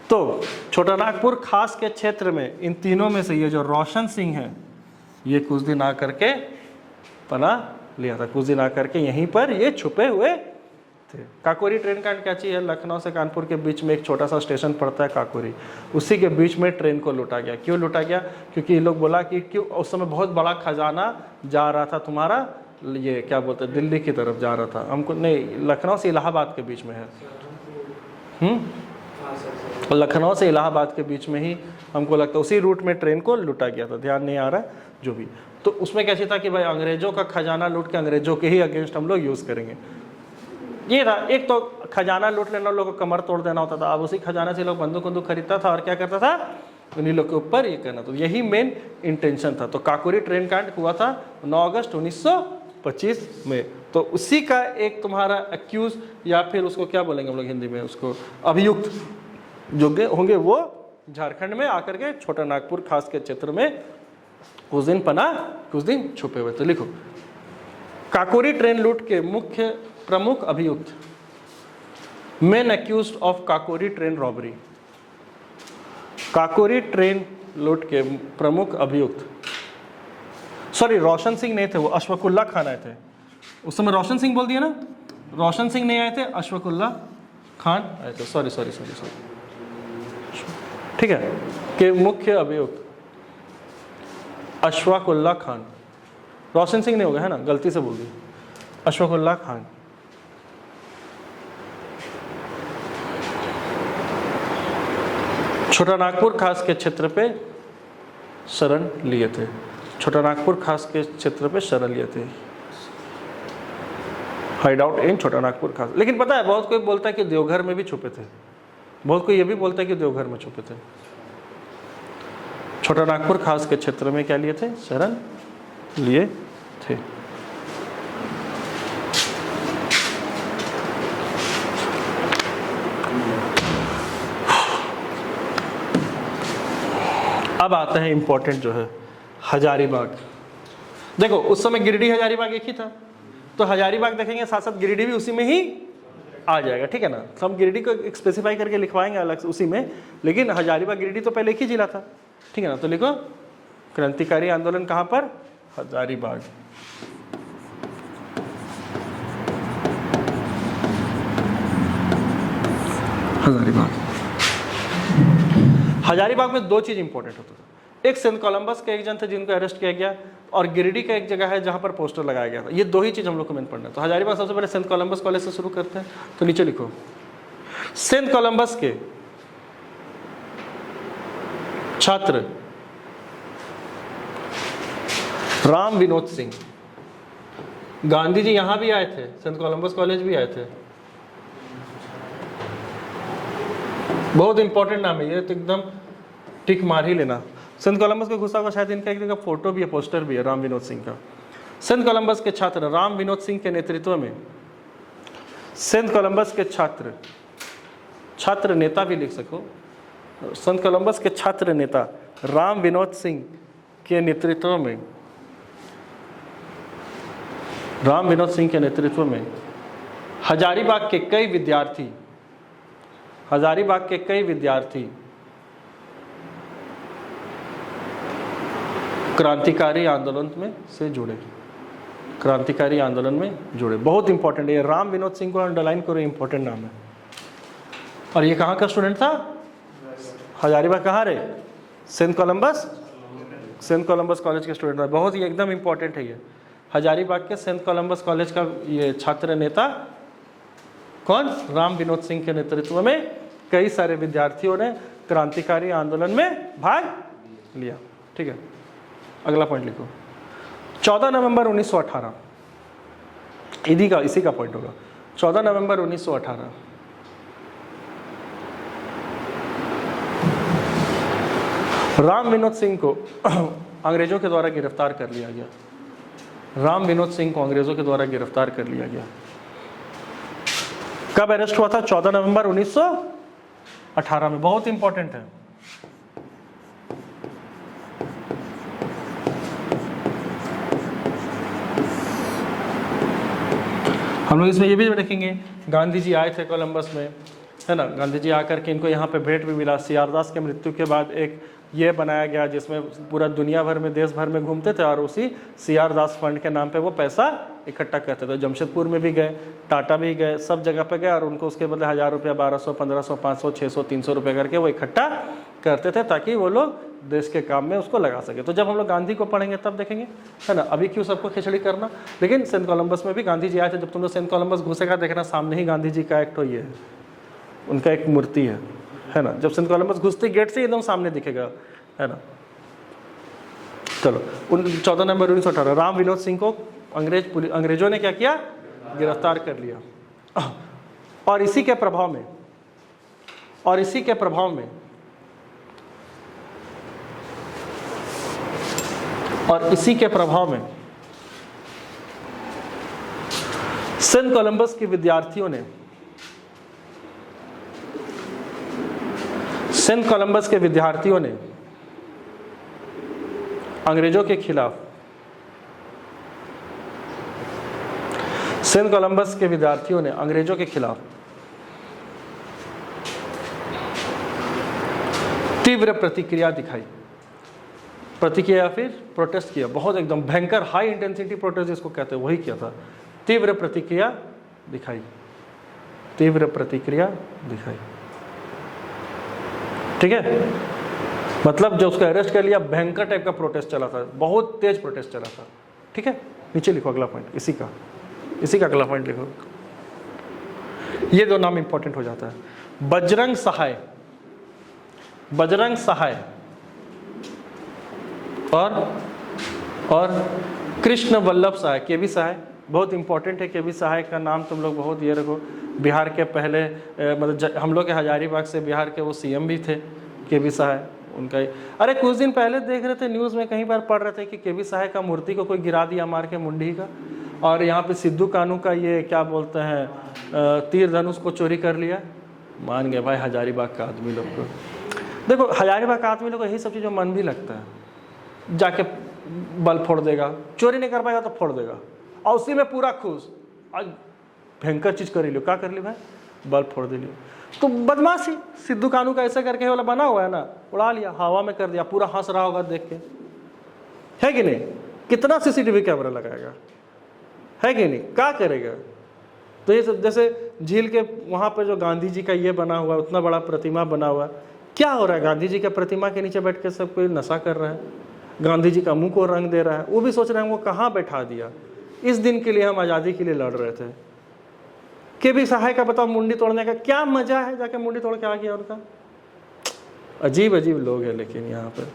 तो छोटा नागपुर खास के क्षेत्र में इन तीनों में से ये जो रोशन सिंह है ये कुछ दिन आकर के पना लिया था, कुछ दिन आकर के यहीं पर ये छुपे हुए थे। काकोरी ट्रेन कांड क्या चीज़ है? लखनऊ से कानपुर के बीच में एक छोटा सा स्टेशन पड़ता है काकोरी, उसी के बीच में ट्रेन को लूटा गया। क्यों लूटा गया? क्योंकि ये लोग बोला कि क्यों उस समय बहुत बड़ा खजाना जा रहा था तुम्हारा, ये क्या बोलते हैं, दिल्ली की तरफ जा रहा था। हमको नहीं, लखनऊ से इलाहाबाद के बीच में है, लखनऊ से इलाहाबाद के बीच में ही हमको लगता है उसी रूट में ट्रेन को लूटा गया था, ध्यान नहीं आ रहा है जो भी। तो उसमें कैसे था कि भाई अंग्रेजों का खजाना लूट के अंग्रेजों के ही अगेंस्ट हम लोग यूज़ करेंगे, ये था। एक तो खजाना लूट लेना, लोगों को कमर तोड़ देना होता था, अब उसी खजाना से लोग बंदूक बंदूक खरीदता था और क्या करता था, उन्हीं लोग के ऊपर ये करना। तो यही मेन इंटेंशन था। तो काकोरी ट्रेन कांड हुआ था 9 अगस्त 1925 में। तो उसी का एक तुम्हारा एक्यूज या फिर उसको क्या बोलेंगे हम लोग हिंदी में, उसको अभियुक्त जो होंगे वो झारखंड में आकर के छोटा नागपुर खास के क्षेत्र में कुछ दिन छुपे हुए। तो लिखो, काकोरी ट्रेन लूट के मुख्य प्रमुख अभियुक्त, main accused of Kakori train robbery. Kakori train लूट के प्रमुख अभियुक्त, सॉरी रोशन सिंह नहीं थे, वो अशफाकुल्ला खान आए थे उस समय। रोशन सिंह बोल दिया ना, रोशन सिंह नहीं आए थे, अशफाकुल्ला खान आए थे। सॉरी, ठीक है, के मुख्य अभियुक्त अशफाकुल्ला खान, रोशन सिंह नहीं हो गया है ना, गलती से बोल दी, अशफाकुल्ला खान। छोटा नागपुर खास के क्षेत्र पे शरण लिए थे, छोटा नागपुर खास के क्षेत्र पे शरण लिए थे, हाइड आउट इन छोटा नागपुर खास। लेकिन पता है बहुत कोई बोलता है कि देवघर में भी छुपे थे, बहुत कोई ये भी बोलता है कि देवघर में छुपे थे। छोटा नागपुर खास के क्षेत्र में क्या लिए थे? शरण लिए थे। अब आते हैं इंपॉर्टेंट जो है हजारीबाग। देखो उस समय गिरिडीह हजारीबाग एक ही था, तो हजारीबाग देखेंगे साथ साथ गिरिडीह भी उसी में ही आ जाएगा, ठीक है ना। तो हम गिरिडीह को स्पेसिफाई करके लिखवाएंगे अलग से उसी में, लेकिन हजारीबाग गिरिडीह तो पहले एक ही जिला था, ठीक है ना। तो लिखो क्रांतिकारी आंदोलन कहाँ पर? हजारीबाग। हजारीबाग में दो चीज इंपॉर्टेंट होता था। एक सेंट कोलंबस के एक जन थे जिनको अरेस्ट किया गया, और गिरिडीह का एक जगह है जहां पर पोस्टर लगाया गया था। ये दो ही चीज हम लोग को मेन पढ़ना है। तो हजारीबाग सबसे पहले सेंट कोलंबस कॉलेज से शुरू करते हैं। तो नीचे लिखो, सेंट कोलंबस के छात्र राम विनोद सिंह, गांधी जी यहां भी आए थे, सेंट कोलंबस कॉलेज भी आए थे। बहुत इंपॉर्टेंट नाम है ये, तो एकदम टिक मार ही लेना। सेंट कोलंबस के घुसा हुआ शायद इनका एक जगह फोटो भी है, पोस्टर भी है राम विनोद सिंह का। सेंट कोलंबस के छात्र राम विनोद सिंह के नेतृत्व में, सेंट कोलंबस के छात्र नेता भी लिख सको, सेंट कोलंबस के छात्र नेता राम विनोद सिंह के नेतृत्व में, राम विनोद सिंह के नेतृत्व में हजारीबाग के कई विद्यार्थी क्रांतिकारी आंदोलन में से जुड़े, क्रांतिकारी आंदोलन में जुड़े। बहुत इंपॉर्टेंट है, राम विनोद सिंह को अंडरलाइन करो, इंपॉर्टेंट नाम है। और ये कहाँ का स्टूडेंट था? हजारीबाग कहाँ रे? सेंट कोलंबस कॉलेज के स्टूडेंट था। बहुत ही एकदम इंपॉर्टेंट है ये। हजारीबाग के सेंट कोलंबस कॉलेज का ये छात्र नेता कौन? राम विनोद सिंह के नेतृत्व में कई सारे विद्यार्थियों ने क्रांतिकारी आंदोलन में भाग लिया, ठीक है। अगला पॉइंट लिखो, 14 नवंबर 1918, इसी का पॉइंट होगा। 14 नवंबर 1918 राम विनोद सिंह को अंग्रेजों के द्वारा गिरफ्तार कर लिया गया। राम विनोद सिंह को अंग्रेजों के द्वारा गिरफ्तार कर लिया गया। कब अरेस्ट हुआ था? 14 नवंबर 1918 में। बहुत इंपॉर्टेंट है। हम लोग इसमें ये भी देखेंगे, गांधी जी आए थे कोलंबस में, है ना। गांधी जी आकर के इनको यहाँ पे भेंट भी मिला। सीआर दास के मृत्यु के बाद एक ये बनाया गया जिसमें पूरा दुनिया भर में, देश भर में घूमते थे और उसी CR दास फंड के नाम पे वो पैसा इकट्ठा करते थे। जमशेदपुर में भी गए, टाटा भी गए, सब जगह पे गए और उनको उसके बदले 1000 रुपया, 1200, 1500, 500, 600, 300 रुपये करके वो इकट्ठा करते थे ताकि वो लोग देश के काम में उसको लगा सके। तो जब हम लोग गांधी को पढ़ेंगे तब देखेंगे, है ना। अभी क्यों सबको खिचड़ी करना। लेकिन सेंट कोलंबस में भी गांधी जी आए थे। जब तुम लोग सेंट कोलंबस घुसेगा देखना सामने ही गांधी जी का एक तो ये है, उनका एक मूर्ति है ना। जब सेंट कोलंबस घुसते गेट से एकदम सामने दिखेगा, है ना। चलो 14 नवंबर 1918 राम विनोद सिंह को अंग्रेजों ने क्या किया, गिरफ्तार कर लिया। और इसी के प्रभाव में सेंट कोलंबस के विद्यार्थियों ने अंग्रेजों के खिलाफ, सेंट कोलंबस के विद्यार्थियों ने अंग्रेजों के खिलाफ तीव्र प्रतिक्रिया दिखाई। प्रतिक्रिया फिर प्रोटेस्ट किया, बहुत एकदम भयंकर हाई इंटेंसिटी प्रोटेस्ट जिसको कहते हैं वही किया था। तीव्र प्रतिक्रिया दिखाई। ठीक है, मतलब जो उसको अरेस्ट कर लिया, भयंकर टाइप का प्रोटेस्ट चला था, बहुत तेज प्रोटेस्ट चला था। ठीक है, नीचे लिखो अगला पॉइंट, इसी का अगला पॉइंट लिखो। ये दो नाम इंपॉर्टेंट हो जाता है, बजरंग सहाय और कृष्ण वल्लभ सहाय, केवी सहाय। बहुत इंपॉर्टेंट है केवी सहाय का नाम, तुम लोग बहुत ये रखो। बिहार के पहले मतलब हम लोग के हजारीबाग से बिहार के वो CM भी थे, केवी सहाय उनका ही। अरे कुछ दिन पहले देख रहे थे न्यूज़ में, कहीं बार पढ़ रहे थे कि केवी सहाय का मूर्ति को कोई गिरा दिया मार के मुंडी का, और यहाँ पे सिद्धू कानू का ये क्या बोलते हैं तीर धनुष को चोरी कर लिया। मान गए भाई हजारीबाग का आदमी लोग को। देखो हजारीबाग का आदमी लोग को यही सब चीज़ों मन भी लगता है, जाके बल फोड़ देगा, चोरी नहीं कर पाएगा तो फोड़ देगा, और उसी में पूरा खुश, आज भयंकर चीज़ कर ली, क्या कर ली भाई, बल फोड़ दे लियो। तो बदमाशी सिद्धू कानू का ऐसा करके वाला बना हुआ है ना, उड़ा लिया, हवा में कर दिया, पूरा हंस रहा होगा देख के, है कि नहीं। कितना CCTV कैमरा लगाएगा, है कि नहीं, क्या करेगा। तो ये सब जैसे झील के वहाँ पे जो गांधी जी का ये बना हुआ, उतना बड़ा प्रतिमा बना हुआ, क्या हो रहा है, गांधी जी का प्रतिमा के नीचे बैठ के सब कोई नशा कर रहा है, गांधी जी का मुंह को रंग दे रहा है, वो भी सोच रहे हैं वो कहाँ बैठा दिया। इस दिन के लिए हम आज़ादी के लिए लड़ रहे थे। केवी सहाय का बताओ मुंडी तोड़ने का क्या मजा है, जाके मुंडी तोड़ के आ गया उनका। अजीब लोग हैं। लेकिन यहाँ पर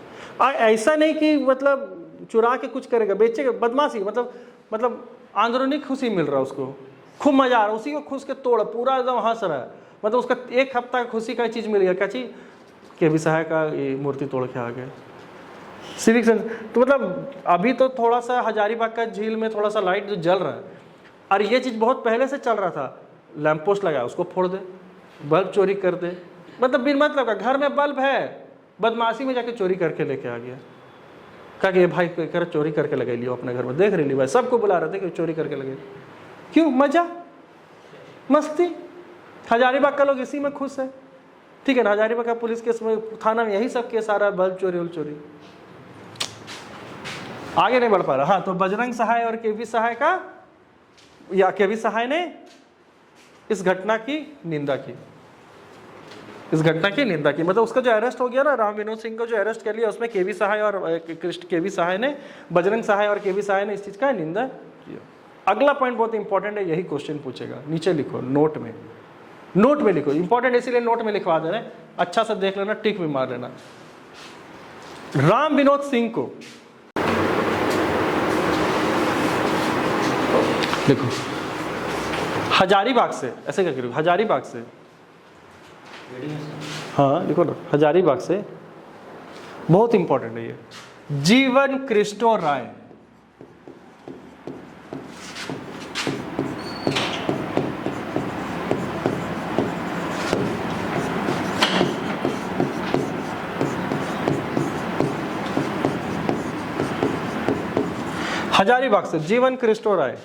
ऐसा नहीं कि मतलब चुरा के कुछ करेगा, बेचेगा, बदमाशी, मतलब आंदोलनिक खुशी मिल रहा है उसको, खूब मजा आ रहा है, उसी को खुश के तोड़, पूरा एकदम हंस रहा है, मतलब उसका एक हफ्ता खुशी का चीज़ मिल गया। क्या चीज़, केवी सहाय का ये मूर्ति तोड़ के आ गए। सिविक सेंस, तो मतलब अभी तो थोड़ा सा हजारीबाग का झील में थोड़ा सा लाइट जो जल रहा है, और ये चीज़ बहुत पहले से चल रहा था। लैंप पोस्ट लगाया उसको फोड़ दे, बल्ब चोरी कर दे, मतलब बिन मतलब का, घर में बल्ब है, बदमाशी में जाके चोरी करके लेके आ गया। कहा कि ये भाई कर चोरी करके लगा लियो अपने घर में, देख रही भाई, सबको बुला रहे थे कि चोरी करके लगे। क्यों, मजा मस्ती। हजारीबाग का लोग इसी में खुश है। ठीक है ना, हजारीबाग का पुलिस केस में, थाना में यही सब केस आ रहा है, बल्ब चोरी उल चोरी, आगे नहीं बढ़ पा रहा। हाँ, तो बजरंग सहाय और केवी सहाय का, या केवी सहाय ने इस घटना की निंदा की, मतलब उसका जो अरेस्ट हो गया ना, राम विनोद सिंह को जो अरेस्ट कर लिया, उसमें केवी सहाय और केवी सहाय ने, बजरंग सहाय और केवी सहाय ने इस चीज का निंदा किया। अगला पॉइंट बहुत इंपॉर्टेंट है, यही क्वेश्चन पूछेगा, नीचे लिखो, नोट में लिखो, इंपॉर्टेंट इसीलिए नोट में लिखवा दे रहे, अच्छा से देख लेना, टिक भी मार लेना। राम विनोद सिंह को देखो हजारीबाग से, ऐसे क्या करो, हजारीबाग से, हाँ लिखो ना, हजारीबाग से, बहुत इंपॉर्टेंट है ये, जीवन क्रिस्टो राय। हजारीबाग से जीवन क्रिस्टो राय।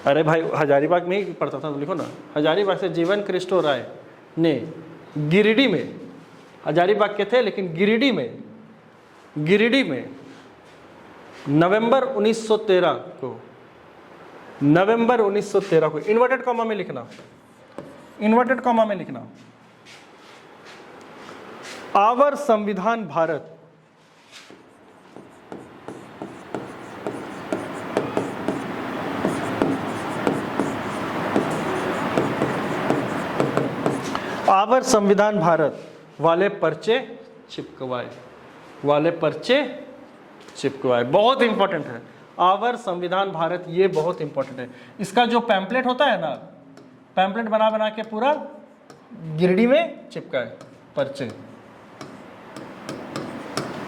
अरे भाई हजारीबाग में ही पढ़ता था, तो लिखो ना, हजारीबाग से जीवन क्रिस्टो राय ने गिरिडीह में, हजारीबाग के थे, लेकिन गिरिडीह में नवंबर 1913 को, इन्वर्टेड कॉमा में लिखना, आवर संविधान भारत वाले पर्चे चिपकवाए, बहुत इंपॉर्टेंट है। आवर संविधान भारत, ये बहुत इंपॉर्टेंट है। इसका जो पैम्पलेट होता है ना, पैम्पलेट बना के पूरा गिरिडीह में चिपकाए पर्चे।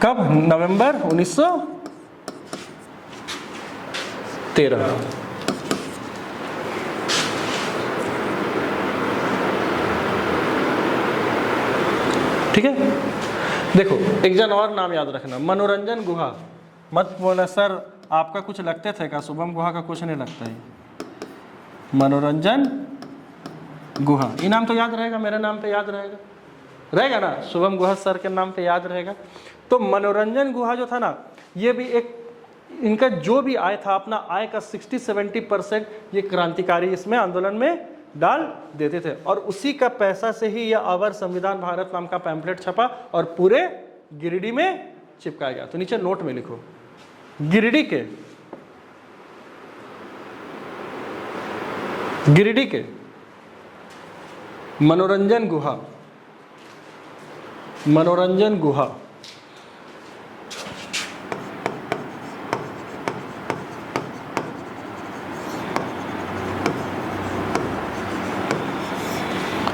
कब? नवंबर 1913। ठीक है, देखो एक जन और नाम याद रखना, मनोरंजन गुहा। मत बोला सर आपका कुछ लगते थे क्या? शुभम गुहा का कुछ नहीं लगता है। मनोरंजन गुहा, ये नाम तो याद रहेगा, मेरे नाम पे याद रहेगा ना, शुभम गुहा सर के नाम पे याद रहेगा। तो मनोरंजन गुहा जो था ना, ये भी एक, इनका जो भी आय था, अपना आय का 60-70% ये क्रांतिकारी इसमें आंदोलन में डाल देते थे, और उसी का पैसा से ही यह आवर संविधान भारत नाम का पैम्पलेट छपा और पूरे गिरिडीह में चिपकाया गया। तो नीचे नोट में लिखो, गिरिडीह के मनोरंजन गुहा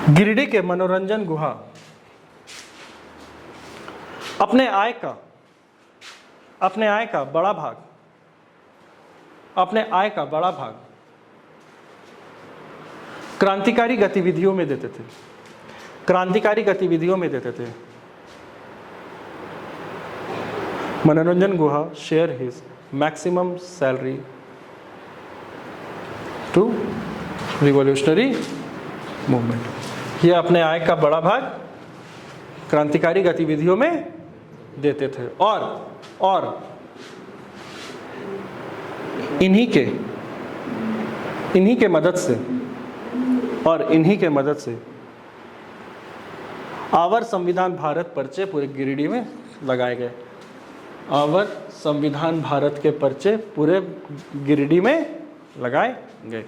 गिरिडीह के मनोरंजन गुहा अपने आय का बड़ा भाग क्रांतिकारी गतिविधियों में देते थे। Manoranjan Guha share his maximum salary to revolutionary movement. ये अपने आय का बड़ा भाग क्रांतिकारी गतिविधियों में देते थे, और इन्हीं के मदद से आवर संविधान भारत पर्चे पूरे गिरिडीह में लगाए गए। आवर संविधान भारत के पर्चे पूरे गिरिडीह में लगाए गए।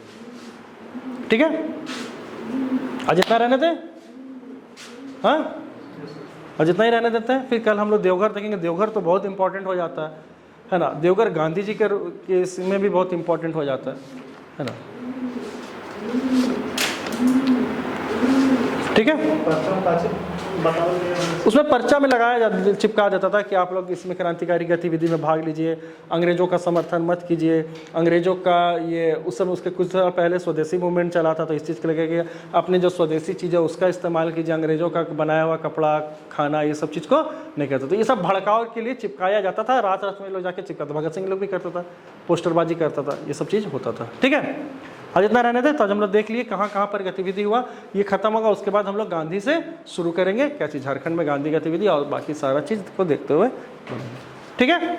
ठीक है, आज इतना रहने दें, हाँ आज इतना ही रहने देते हैं। फिर कल हम लोग देवघर देखेंगे। देवघर तो बहुत इंपॉर्टेंट हो जाता है ना। देवघर गांधी जी के इसमें भी बहुत इंपॉर्टेंट हो जाता है ना। ठीक है, उसमें पर्चा में चिपका देता था कि आप लोग इसमें क्रांतिकारी गतिविधि में भाग लीजिए, अंग्रेजों का समर्थन मत कीजिए, अंग्रेजों का ये उस समय उसके कुछ साल पहले स्वदेशी मूवमेंट चला था, तो इस चीज़ के लगे कि अपने जो स्वदेशी चीज़ें उसका इस्तेमाल कीजिए, अंग्रेजों का बनाया हुआ कपड़ा खाना ये सब चीज़ को नहीं करता। तो ये सब भड़काव के लिए चिपकाया जाता था। रात रात में लोग जाके चिपकाता, भगत सिंह लोग भी करता था, पोस्टरबाजी करता था, ये सब चीज़ होता था। ठीक है, आज इतना रहने दे। तो आज हम लोग देख लिए कहाँ कहाँ पर गतिविधि हुआ, ये खत्म होगा। उसके बाद हम लोग गांधी से शुरू करेंगे, क्या चीज़ झारखंड में गांधी गतिविधि और बाकी सारा चीज़ को देखते हुए। ठीक है।